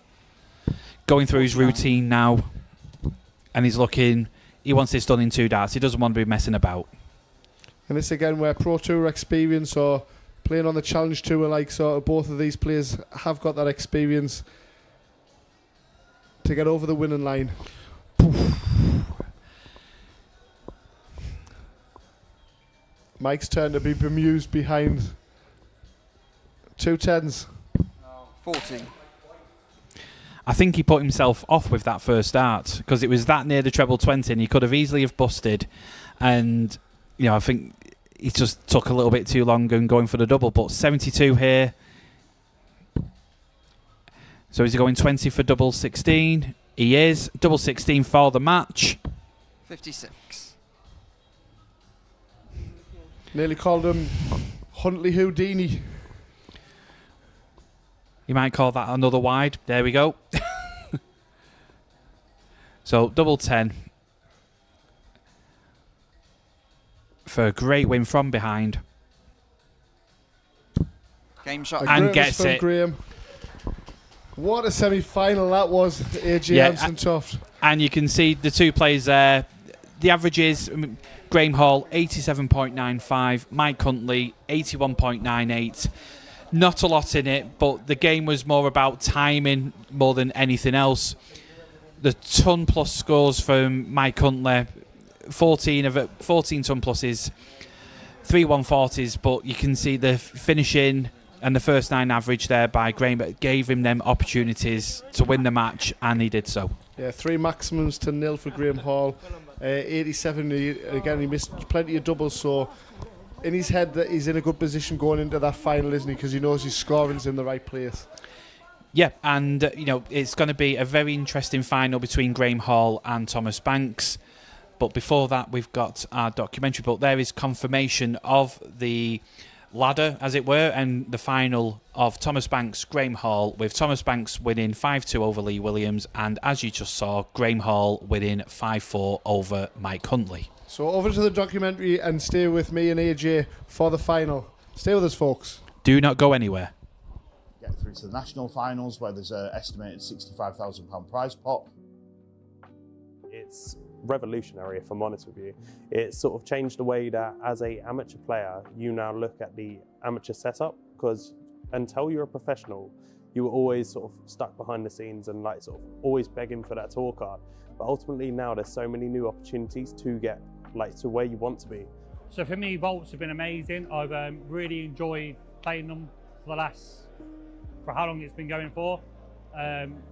Speaker 3: going through his routine now. And he's looking, he wants this done in 2 darts. He doesn't want to be messing about.
Speaker 1: And this again where Pro Tour experience or playing on the Challenge Tour, like sort of both of these players have got that experience to get over the winning line. Mike's turn to be bemused behind 2 10s.
Speaker 2: 40.
Speaker 3: I think he put himself off with that first start because it was that near the treble 20 and he could have easily have busted. And, I think he just took a little bit too long and going for the double. But 72 here. So is he going 20 for double 16? He is. Double 16 for the match.
Speaker 2: 56.
Speaker 1: Nearly called him Huntley Houdini.
Speaker 3: You might call that another wide. There we go. So double 10 for a great win from behind.
Speaker 2: Game shot.
Speaker 3: And gets it.
Speaker 1: Graeme. What a semi-final that was, AJ Hansen Toft.
Speaker 3: And you can see the 2 players there. The average is Graeme Hall 87.95, Mike Huntley 81.98. not a lot in it, but the game was more about timing more than anything else. The ton plus scores from Mike Huntley, 14 ton pluses, 3 140s, but you can see the finishing and the first 9 average there by Graeme gave him them opportunities to win the match, and he did so.
Speaker 1: Yeah, 3 maximums to 0 for Graeme Hall. 87, again, he missed plenty of doubles, so in his head that he's in a good position going into that final, isn't he? Because he knows his scoring's in the right place.
Speaker 3: Yeah, and it's going to be a very interesting final between Graeme Hall and Thomas Banks. But before that, we've got our documentary. But there is confirmation of the ladder, as it were, and the final of Thomas Banks, Graeme Hall, with Thomas Banks winning 5-2 over Lee Williams, and as you just saw, Graeme Hall winning 5-4 over Mike Huntley.
Speaker 1: So over to the documentary and stay with me and AJ for the final. Stay with us, folks.
Speaker 3: Do not go anywhere.
Speaker 15: Get through to the national finals where there's an estimated £65,000 prize pot.
Speaker 8: It's revolutionary, if I'm honest with you. It's sort of changed the way that as a amateur player, you now look at the amateur setup, because until you're a professional, you were always sort of stuck behind the scenes and like sort of always begging for that tour card. But ultimately now there's so many new opportunities to get like to where you want to be.
Speaker 9: So for me, vaults have been amazing. I've really enjoyed playing them for how long it's been going for.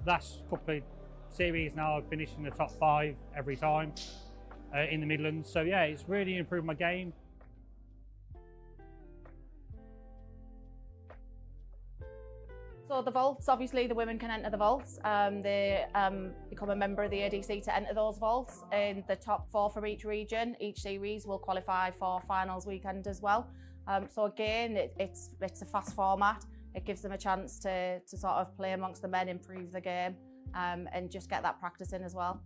Speaker 9: Last couple of series now I've finished in the top 5 every time in the Midlands. So yeah, it's really improved my game.
Speaker 10: So the vaults, obviously the women can enter the vaults. They become a member of the ADC to enter those vaults. In the top 4 from each region, each series will qualify for finals weekend as well. So again, it's a fast format. It gives them a chance to sort of play amongst the men, improve the game, and just get that practice in as well.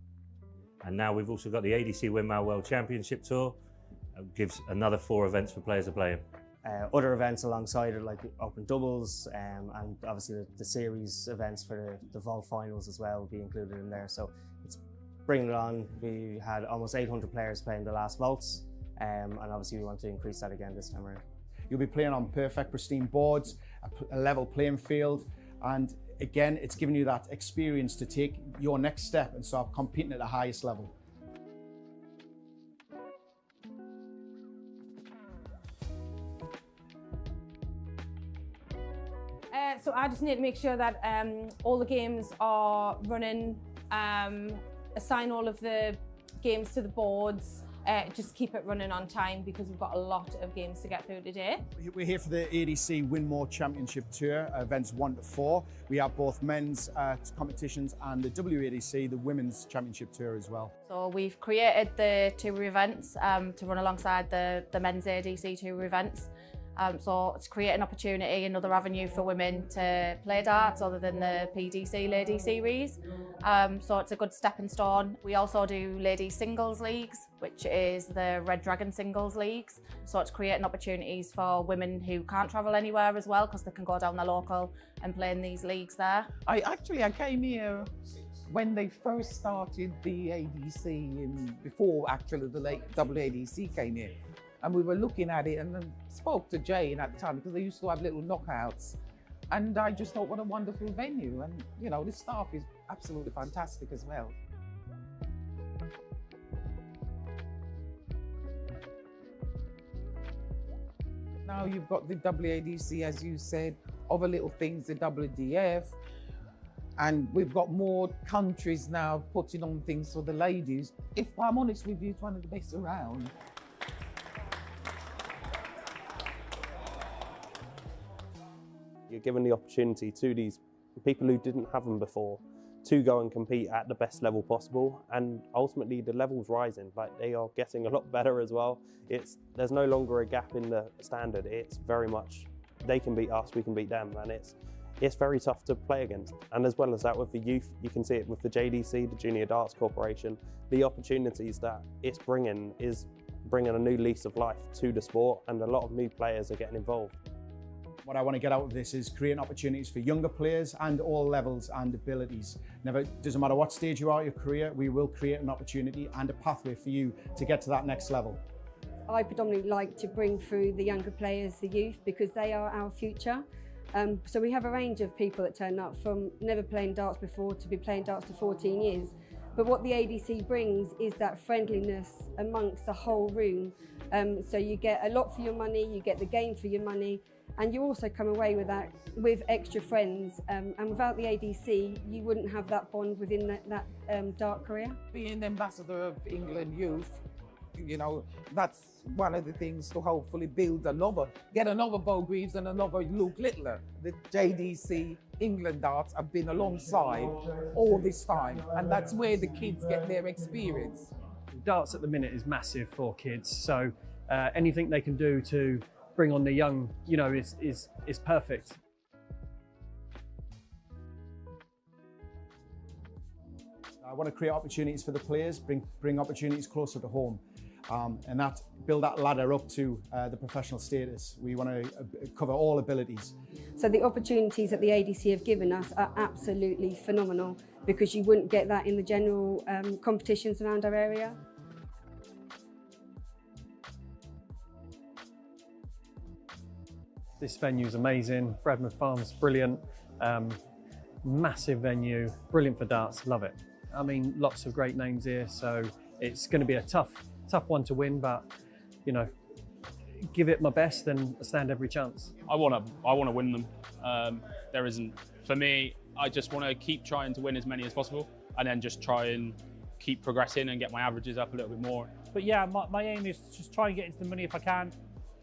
Speaker 11: And now we've also got the ADC Winmau World Championship Tour. It gives another 4 events for players to play in.
Speaker 12: Other events alongside it, like open doubles, and obviously the series events for the vault finals as well will be included in there. So it's bringing it on. We had almost 800 players playing the last vaults, and obviously we want to increase that again this time around.
Speaker 7: You'll be playing on perfect, pristine boards, a level playing field, and again, it's giving you that experience to take your next step and start competing at the highest level.
Speaker 13: So I just need to make sure that all the games are running, assign all of the games to the boards, just keep it running on time because we've got a lot of games to get through today.
Speaker 7: We're here for the ADC Winmau Championship Tour, events 1 to 4. We have both men's competitions and the WADC, the Women's Championship Tour as well.
Speaker 10: So we've created the tour events to run alongside the men's ADC tour events. So to create an opportunity, another avenue for women to play darts other than the PDC Lady Series. So it's a good stepping stone. We also do ladies singles leagues, which is the Red Dragon singles leagues. So it's creating opportunities for women who can't travel anywhere as well, because they can go down the local and play in these leagues there.
Speaker 14: I came here when they first started the ADC, before actually the late WADC came here. And we were looking at it and then spoke to Jane at the time because they used to have little knockouts. And I just thought, what a wonderful venue. And, you know, the staff is absolutely fantastic as well. Now you've got the WADC, as you said, other little things, the WDF. And we've got more countries now putting on things for the ladies. If I'm honest with you, it's one of the best around.
Speaker 8: You're given the opportunity to these people who didn't have them before to go and compete at the best level possible, and ultimately the level's rising. Like, they are getting a lot better as well. There's no longer a gap in the standard. It's very much they can beat us, we can beat them, and it's very tough to play against. And as well as that, with the youth, you can see it with the JDC, the Junior Darts Corporation. The opportunities that it's bringing is bringing a new lease of life to the sport, and a lot of new players are getting involved.
Speaker 7: What I want to get out of this is creating opportunities for younger players and all levels and abilities. Doesn't matter what stage you are in your career, we will create an opportunity and a pathway for you to get to that next level.
Speaker 16: I predominantly like to bring through the younger players, the youth, because they are our future. So we have a range of people that turn up, from never playing darts before to be playing darts for 14 years. But what the ADC brings is that friendliness amongst the whole room. So you get a lot for your money, you get the game for your money, and you also come away with extra friends. And without the ADC, you wouldn't have that bond within that dart career.
Speaker 14: Being ambassador of England youth, you know, that's one of the things to hopefully get another Bo Greaves and another Luke Littler. The JDC England darts have been alongside all this time, and that's where the kids get their experience.
Speaker 17: Darts at the minute is massive for kids, so anything they can do to bring on the young, you know, is perfect.
Speaker 7: I want to create opportunities for the players, bring opportunities closer to home, and build that ladder up to the professional status. We want to cover all abilities.
Speaker 16: So the opportunities that the ADC have given us are absolutely phenomenal, because you wouldn't get that in the general competitions around our area.
Speaker 17: This venue is amazing. Bradmoor Farm's brilliant. Massive venue, brilliant for darts, love it. I mean, lots of great names here, so it's going to be a tough one to win, but you know, give it my best and stand every chance.
Speaker 18: I want to win them. There isn't, for me, I just want to keep trying to win as many as possible, and then just try and keep progressing and get my averages up a little bit more.
Speaker 9: But yeah, my aim is to just try and get into the money if I can,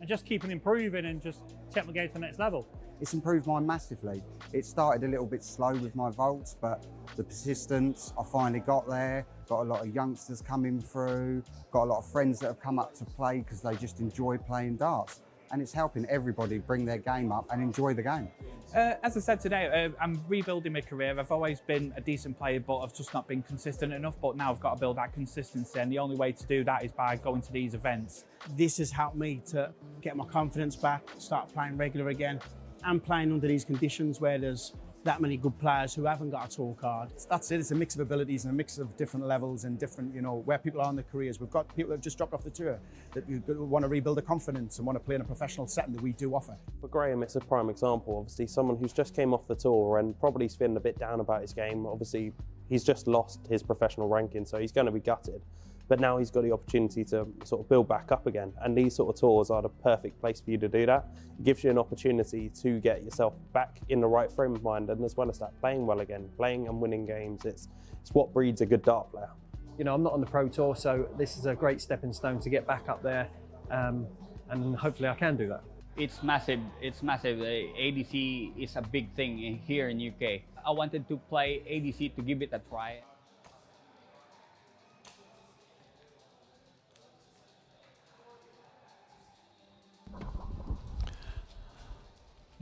Speaker 9: and just keep on improving and just take my game to the next level.
Speaker 19: It's improved mine massively. It started a little bit slow with my vaults, but the persistence, I finally got there. Got a lot of youngsters coming through, got a lot of friends that have come up to play because they just enjoy playing darts. And it's helping everybody bring their game up and enjoy the game.
Speaker 3: As I said today, I'm rebuilding my career. I've always been a decent player, but I've just not been consistent enough. But now I've got to build that consistency, and the only way to do that is by going to these events.
Speaker 20: This has helped me to get my confidence back, start playing regular again, and playing under these conditions where there's that many good players who haven't got a tour card.
Speaker 7: That's it, it's a mix of abilities and a mix of different levels and different, you know, where people are in their careers. We've got people that have just dropped off the tour that want to rebuild their confidence and want to play in a professional setting that we do offer.
Speaker 8: For Graeme, it's a prime example. Obviously, someone who's just came off the tour and probably is feeling a bit down about his game. Obviously, he's just lost his professional ranking, so he's going to be gutted. But now he's got the opportunity to sort of build back up again. And these sort of tours are the perfect place for you to do that. It gives you an opportunity to get yourself back in the right frame of mind, and as well as that, playing well again, playing and winning games. It's what breeds a good dart player.
Speaker 17: You know, I'm not on the Pro Tour, so this is a great stepping stone to get back up there, and hopefully I can do that.
Speaker 21: It's massive, it's massive. ADC is a big thing here in UK. I wanted to play ADC to give it a try.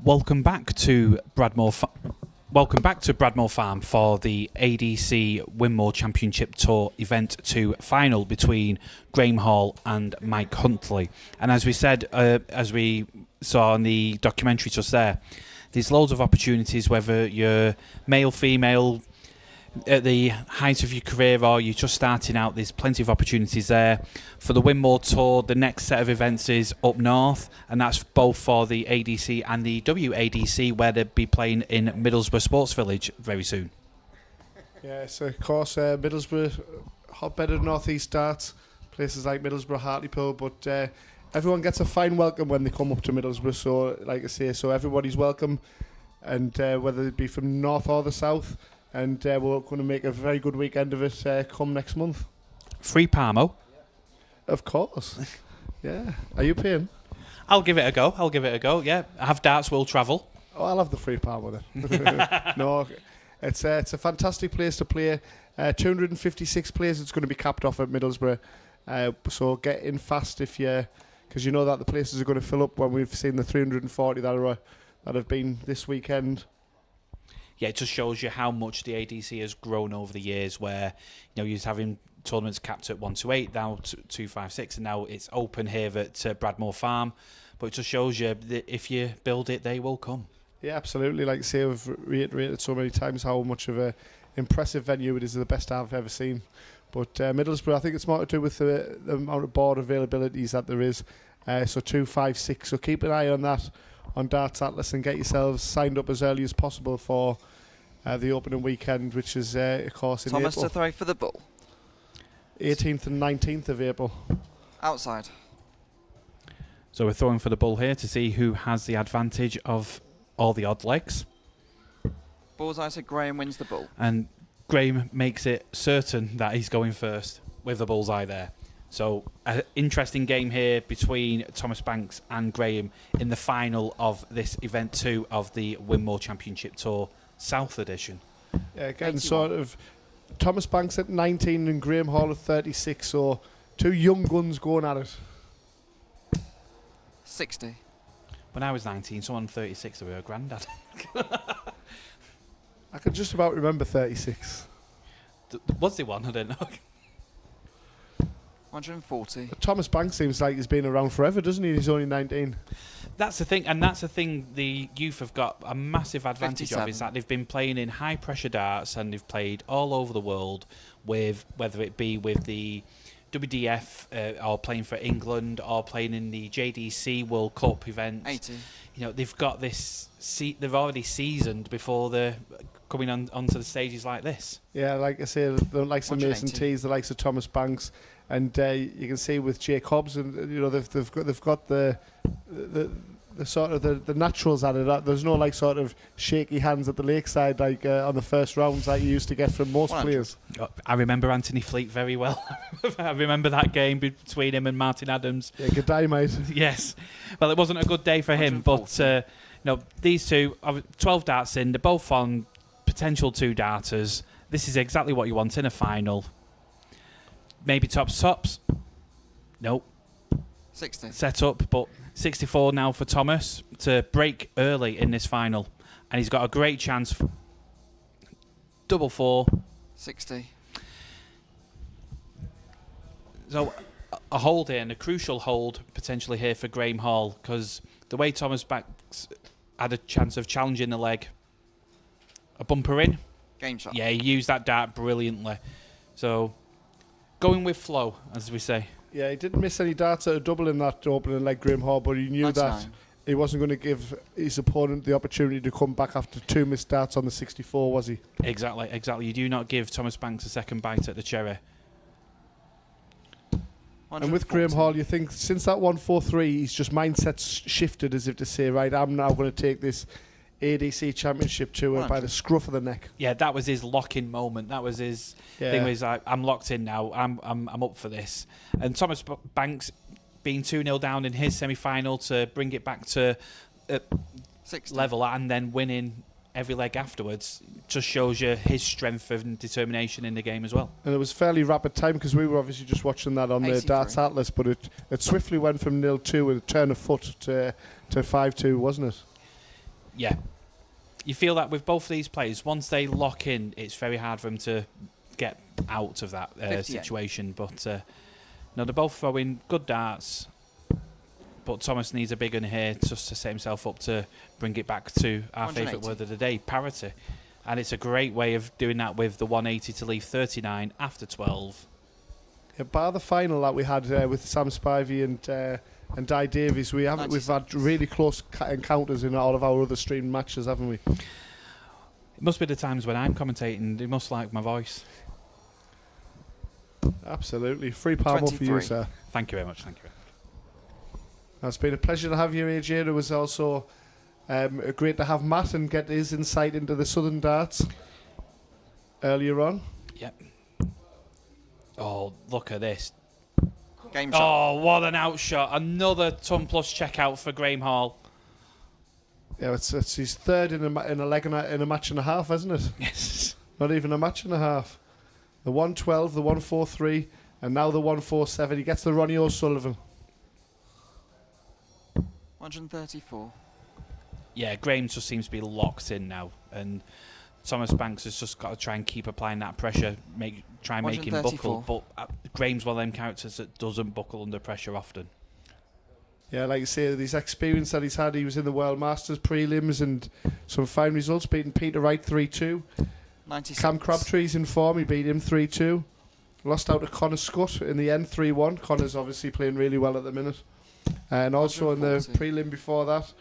Speaker 3: Welcome back to Bradmoor Farm for the ADC Winmau Championship Tour Event 2 final between Graeme Hall and Mike Huntley. And as we said, as we saw in the documentary just there's loads of opportunities, whether you're male, female, at the height of your career or you're just starting out. There's plenty of opportunities there. For the Winmau Tour, the next set of events is up north, and that's both for the ADC and the WADC, where they'll be playing in Middlesbrough Sports Village very soon.
Speaker 1: Yes, of course, Middlesbrough, hotbed of North East darts, places like Middlesbrough, Hartlepool, but everyone gets a fine welcome when they come up to Middlesbrough, so like I say, so everybody's welcome, and whether it be from north or the south, and we're going to make a very good weekend of it come next month.
Speaker 3: Free Parmo?
Speaker 1: Of course. Yeah. Are you paying?
Speaker 3: I'll give it a go, yeah. Have darts will travel.
Speaker 1: Oh, I'll have the free Parmo then. No, it's a fantastic place to play. 256 players it's going to be capped off at Middlesbrough. So get in fast if you... Because you know that the places are going to fill up when we've seen the 340 that have been this weekend.
Speaker 3: Yeah, it just shows you how much the ADC has grown over the years, where you're having tournaments capped at 128, now 256, and now it's open here at Bradmoor Farm. But it just shows you that if you build it, they will come. Yeah,
Speaker 1: absolutely. Like I say, we've reiterated so many times how much of an impressive venue it is, the best I've ever seen. But Middlesbrough, I think it's more to do with the amount of board availabilities that there is. So 256, so keep an eye on that on Darts Atlas and get yourselves signed up as early as possible for the opening weekend, which is, of course, in
Speaker 2: Thomas
Speaker 1: April.
Speaker 2: to throw for the bull.
Speaker 1: 18th and 19th of April.
Speaker 2: Outside.
Speaker 3: So we're throwing for the bull here to see who has the advantage of all the odd legs.
Speaker 2: Bullseye, so Graeme wins the bull.
Speaker 3: And Graeme makes it certain that he's going first with the bullseye there. So an interesting game here between Thomas Banks and Graeme in the final of this event 2 of the Winmau Championship Tour South Edition.
Speaker 1: Yeah, again, sort of Thomas Banks at 19 and Graeme Hall at 36, so two young guns going at it.
Speaker 2: 60.
Speaker 3: When I was 19, someone 36, they were a granddad.
Speaker 1: I can just about remember 36.
Speaker 3: Was there one? I don't know.
Speaker 2: 140.
Speaker 1: Thomas Banks seems like he's been around forever, doesn't he? He's only 19.
Speaker 3: That's the thing, and that's the thing the youth have got a massive advantage
Speaker 2: 57.
Speaker 3: of, is that they've been playing in high pressure darts and they've played all over the world with, whether it be with the WDF or playing for England or playing in the JDC World Cup events.
Speaker 2: 80.
Speaker 3: You know, they've got this, they've already seasoned before they're coming onto the stages like this.
Speaker 1: Yeah, like I say, the likes of Mason
Speaker 2: 180.
Speaker 1: Teese, the likes of Thomas Banks, and you can see with Jake Hobbs, and you know they've got the sort of the naturals at it. There's no like sort of shaky hands at the lakeside like on the first rounds that you used to get from most
Speaker 2: 100.
Speaker 1: players.
Speaker 3: I remember Anthony Fleet very well. I remember that game between him and Martin Adams.
Speaker 1: Yeah, good day, mate.
Speaker 3: Yes. Well, it wasn't a good day for him, but these two, 12 darts in, they're both on potential 2 darters. This is exactly what you want in a final. Maybe tops. Nope.
Speaker 2: 60.
Speaker 3: Set up, but 64 now for Thomas to break early in this final. And he's got a great chance. Double 4.
Speaker 2: 60.
Speaker 3: So a hold here, and a crucial hold potentially here for Graeme Hall, because the way Thomas Banks had a chance of challenging the leg, a bumper in.
Speaker 2: Game shot.
Speaker 3: Yeah, he used that dart brilliantly. So going with flow, as we say.
Speaker 1: Yeah, he didn't miss any darts at a double in that opening leg, Graeme Hall, but he knew
Speaker 2: 99.
Speaker 1: that he wasn't going to give his opponent the opportunity to come back after 2 missed darts on the 64, was he?
Speaker 3: Exactly. You do not give Thomas Banks a second bite at the cherry.
Speaker 1: And with Graeme Hall, you think since that 143, he's just mindset's shifted as if to say, right, I'm now going to take this ADC Championship tour by the scruff of the neck.
Speaker 3: Yeah, that was his lock-in moment. That was his thing. Was like, I'm locked in now. I'm up for this. And Thomas Banks being 2-0 down in his semi-final to bring it back to level and then winning every leg afterwards just shows you his strength and determination in the game as well.
Speaker 1: And it was fairly rapid time because we were obviously just watching that on the Darts Atlas, but it swiftly went from 0-2 with a turn of foot to 5-2, wasn't it?
Speaker 3: Yeah. You feel that with both these players, once they lock in, it's very hard for them to get out of that situation. But no, they're both throwing good darts. But Thomas needs a big one here just to set himself up to bring it back to our favourite word of the day, parity. And it's a great way of doing that with the 180 to leave 39 after 12.
Speaker 1: Yeah, bar the final that we had with Sam Spivey and Di Davies, we've had really close encounters in all of our other streamed matches, haven't we?
Speaker 3: It must be the times when I'm commentating. They must like my voice.
Speaker 1: Absolutely. Free palm for you, sir.
Speaker 3: Thank you very much. Thank you.
Speaker 1: It's been a pleasure to have you, AJ. It was also great to have Matt and get his insight into the Southern Darts earlier on.
Speaker 3: Yep. Oh, look at this.
Speaker 2: Game shot.
Speaker 3: Oh, what an outshot. Another ton plus checkout for Graeme Hall.
Speaker 1: Yeah, it's his third in a leg in a match and a half, isn't it?
Speaker 3: Yes.
Speaker 1: Not even a match and a half. The 112, the 143, and now the 147. He gets the Ronnie O'Sullivan.
Speaker 2: 134.
Speaker 3: Yeah, Graeme just seems to be locked in now, and Thomas Banks has just got to try and keep applying that pressure, try and make him buckle. But Graeme's one of them characters that doesn't buckle under pressure often.
Speaker 1: Yeah, like you say, this experience that he's had, he was in the World Masters prelims and some fine results, beating Peter Wright 3-2.
Speaker 2: 96.
Speaker 1: Cam Crabtree's in form, he beat him 3-2. Lost out to Connor Scott in the end 3-1. Connor's obviously playing really well at the minute. And also in the prelim before that,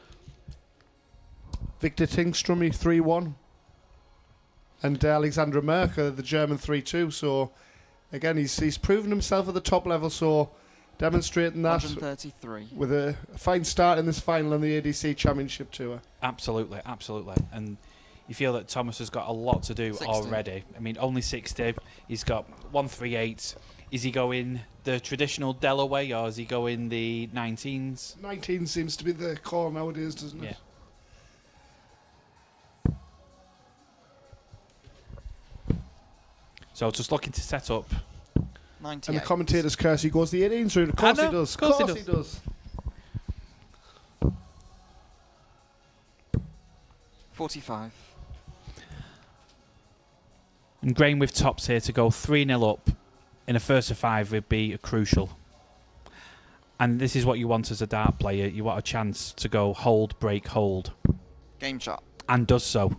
Speaker 1: Victor Tingström 3-1. And Alexander Merker, the German 3-2. So, again, he's proven himself at the top level, so demonstrating that
Speaker 2: 133.
Speaker 1: with a fine start in this final on the ADC Championship Tour.
Speaker 3: Absolutely, absolutely. And you feel that Thomas has got a lot to do
Speaker 2: 60.
Speaker 3: already. I mean, only 60. He's got 138. Is he going the traditional Delaware or is he going the 19s?
Speaker 1: 19 seems to be the call nowadays, doesn't it?
Speaker 3: Yeah. So just looking to set up.
Speaker 2: 98.
Speaker 1: And the commentator's curse, he goes the 18s route. Of course he does. Of course he does.
Speaker 2: 45.
Speaker 3: And Graeme with tops here to go 3-0 up in a first of 5 would be crucial. And this is what you want as a dart player. You want a chance to go hold, break, hold.
Speaker 2: Game shot.
Speaker 3: And does so.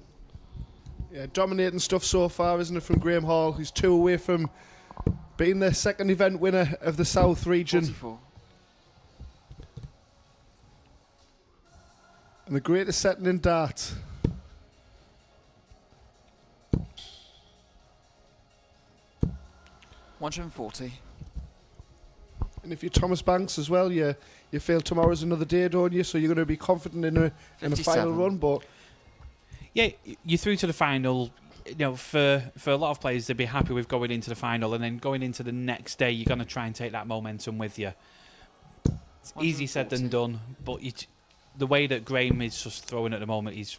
Speaker 1: Yeah, dominating stuff so far, isn't it, from Graeme Hall? He's 2 away from being the second event winner of the South region.
Speaker 2: 44.
Speaker 1: And the greatest setting in dart.
Speaker 2: $140.
Speaker 1: And if you're Thomas Banks as well, you feel tomorrow's another day, don't you? So you're going to be confident in a final run. But
Speaker 3: yeah, you're through to the final. You know, for a lot of players, they'd be happy with going into the final, and then going into the next day, you're going to try and take that momentum with you. It's easy said than done, but the way that Graeme is just throwing at the moment, he's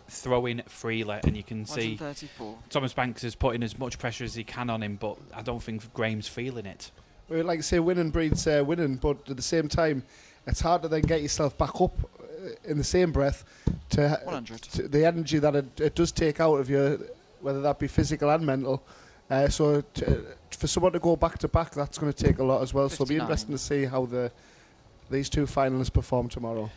Speaker 3: throwing freely, and you can see
Speaker 2: 134.
Speaker 3: Thomas Banks is putting as much pressure as he can on him, but I don't think Graeme's feeling it.
Speaker 1: Well, like I say, winning breeds winning, but at the same time, it's hard to then get yourself back up in the same breath to
Speaker 2: 100.
Speaker 1: To the energy that it does take out of you, whether that be physical and mental. So for someone to go back to back, that's going to take a lot as well.
Speaker 2: 59.
Speaker 1: So it'll be interesting to see how these two finalists perform tomorrow.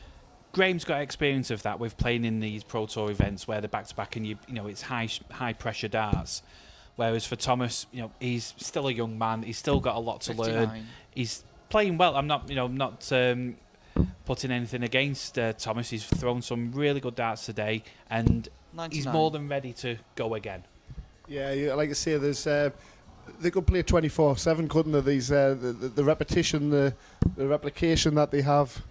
Speaker 3: Graeme's got experience of that with playing in these Pro Tour events where they're back to back, and you know it's high pressure darts. Whereas for Thomas, you know, he's still a young man. He's still got a lot to
Speaker 2: 59.
Speaker 3: learn. He's playing well. I'm not putting anything against Thomas. He's thrown some really good darts today, and
Speaker 2: 99.
Speaker 3: he's more than ready to go again.
Speaker 1: Yeah, like I say, there's they could play 24/7, couldn't they? These the repetition, the replication that they have.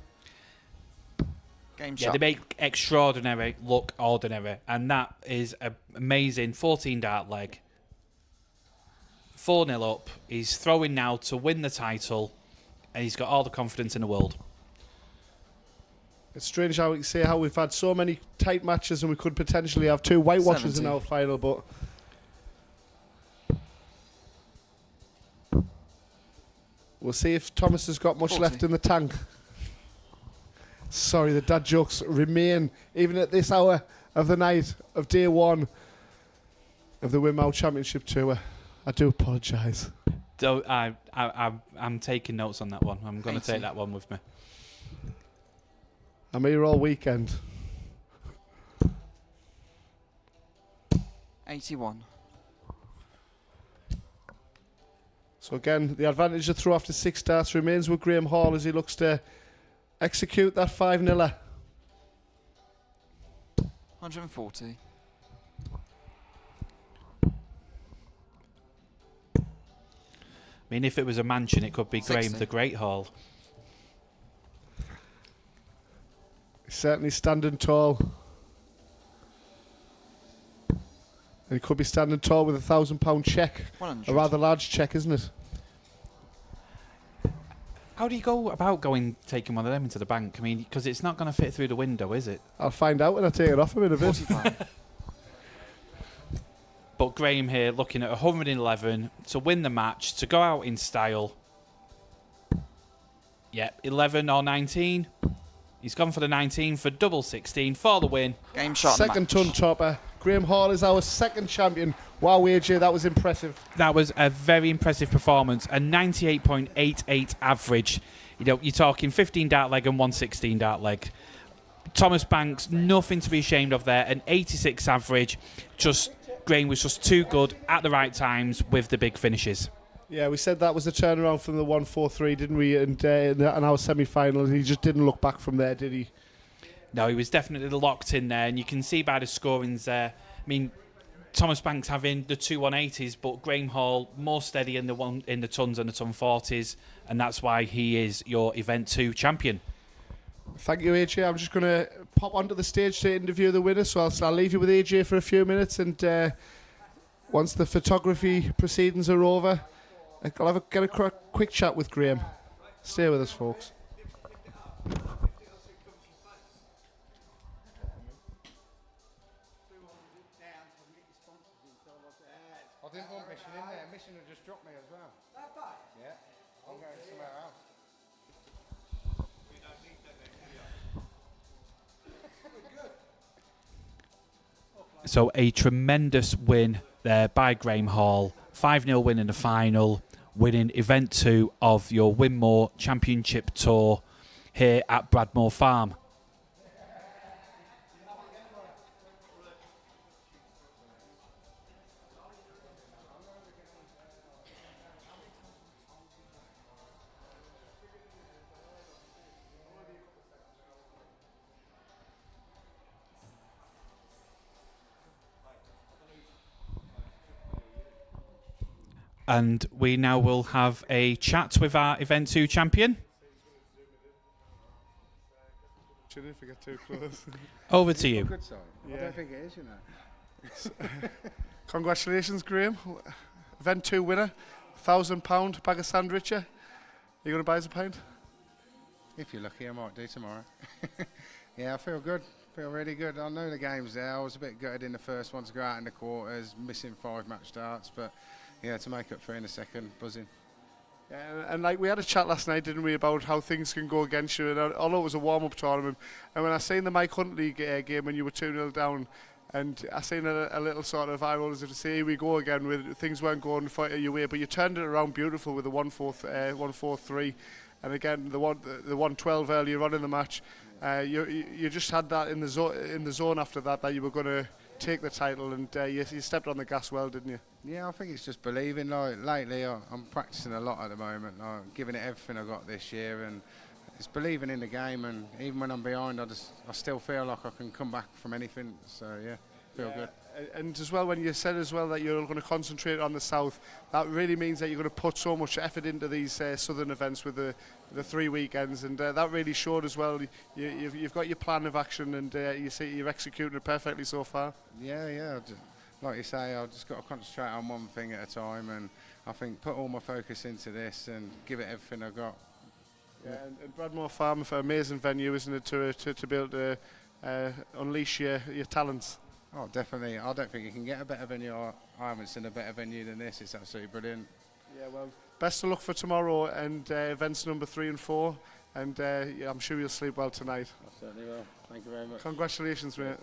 Speaker 2: Game
Speaker 3: Yeah,
Speaker 2: shot.
Speaker 3: they make extraordinary look ordinary, and that is an amazing 14 dart leg. 4-0 up. He's throwing now to win the title, and he's got all the confidence in the world.
Speaker 1: It's strange how we say how we've had so many tight matches and we could potentially have 2 whitewashes in
Speaker 2: 70.
Speaker 1: our final, but we'll see if Thomas has got much
Speaker 2: 40.
Speaker 1: left in the tank. Sorry, the dad jokes remain even at this hour of the night of day 1 of the Winmau Championship Tour. I do apologise.
Speaker 3: I'm taking notes on that one. I'm going to
Speaker 2: 80.
Speaker 3: take that one with me.
Speaker 1: I'm here all weekend.
Speaker 2: 81.
Speaker 1: So again, the advantage of throw after 6 darts remains with Graeme Hall as he looks to execute that 5-0.
Speaker 2: 140.
Speaker 3: I mean, if it was a mansion, it could be
Speaker 2: 60.
Speaker 3: Graeme the Great Hall.
Speaker 1: He's certainly standing tall. And he could be standing tall with a £1,000 cheque.
Speaker 2: 100.
Speaker 1: A rather large cheque, isn't it?
Speaker 3: How do you go about taking one of them into the bank? I mean, because it's not going to fit through the window, is it?
Speaker 1: I'll find out when I take it off him in a bit.
Speaker 2: 45.
Speaker 3: But Graeme here looking at 111 to win the match, to go out in style. Yep, 11 or 19. He's gone for the 19 for double 16 for the win.
Speaker 2: Game shot.
Speaker 1: Second ton topper. Graeme Hall is our second champion. Wow, AJ, that was impressive.
Speaker 3: That was a very impressive performance. A 98.88 average. You know, you're talking 15 dart leg and 116 dart leg. Thomas Banks, nothing to be ashamed of there. An 86 average. Graeme was just too good at the right times with the big finishes.
Speaker 1: Yeah, we said that was a turnaround from the 1-4-3, didn't we? And in our semi-final, he just didn't look back from there, did he?
Speaker 3: No, he was definitely locked in there, and you can see by the scorings there. I mean, Thomas Banks having the 2 180s, but Graeme Hall more steady in the tons and the ton 40s, and that's why he is your Event 2 champion.
Speaker 1: Thank you, AJ. I'm just going to pop onto the stage to interview the winner, so I'll leave you with AJ for a few minutes, and once the photography proceedings are over, I'll get a quick chat with Graeme. Stay with us, folks.
Speaker 4: I didn't want Mission in there. Mission had just dropped me as well. Yeah, I'm going somewhere else.
Speaker 3: So a tremendous win there by Graeme Hall. 5-0 win in the final, winning Event 2 of your Winmau Championship Tour here at Bradmoor Farm. And we now will have a chat with our Event 2 champion.
Speaker 1: If we get too close.
Speaker 3: Over to you.
Speaker 4: Good sign. I don't think it is, you know.
Speaker 1: Congratulations, Graeme. Event 2 winner. £1,000 bag of sandwicher. Are you going to buy us a pint?
Speaker 4: If you're lucky, I might do tomorrow. Yeah, I feel good. Feel really good. I know the game's there. I was a bit gutted in the first one to go out in the quarters, missing 5 match starts, but yeah, to make up for it in the second, buzzing.
Speaker 1: Yeah, and like we had a chat last night, didn't we, about how things can go against you. And although it was a warm-up tournament, and when I seen the Mike Huntley game when you were 2-0 down, and I seen a little sort of eye roll as if to say, here we go again, with things weren't going your way, but you turned it around beautiful with the 1-4-3, and again the 1-12 earlier on in the match. You just had that in the zone after that you were going to take the title, and you stepped on the gas well, didn't you?
Speaker 4: Yeah, I think it's just believing. Like lately, I'm practicing a lot at the moment. I'm giving it everything I got this year, and it's believing in the game. And even when I'm behind, I still feel like I can come back from anything. So yeah, feel good.
Speaker 1: And as well, when you said as well that you're going to concentrate on the south, that really means that you're going to put so much effort into these southern events with the 3 weekends, and that really showed as well. You've got your plan of action, and you see you're executing it perfectly so far.
Speaker 4: Yeah. Like you say, I've just got to concentrate on one thing at a time, and I think put all my focus into this and give it everything I've got.
Speaker 1: Yeah, and Bradmoor Farm, for an amazing venue, isn't it, to be able to unleash your talents.
Speaker 4: Oh, definitely. I don't think you can get a better venue. I haven't seen a better venue than this. It's absolutely brilliant.
Speaker 1: Yeah, well, best of luck for tomorrow and events number 3 and 4. And yeah, I'm sure you'll sleep well tonight.
Speaker 4: I certainly will. Thank you very much.
Speaker 1: Congratulations, mate.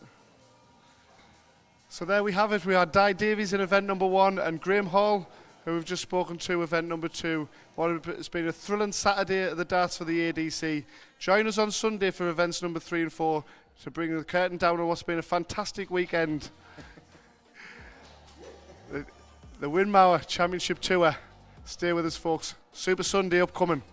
Speaker 1: So there we have it. We had Di Davies in event number 1 and Graeme Hall, who we've just spoken to, event number 2. It's been a thrilling Saturday at the darts for the ADC. Join us on Sunday for events number 3 and 4 to bring the curtain down on what's been a fantastic weekend. the Winmau Championship Tour. Stay with us, folks. Super Sunday upcoming.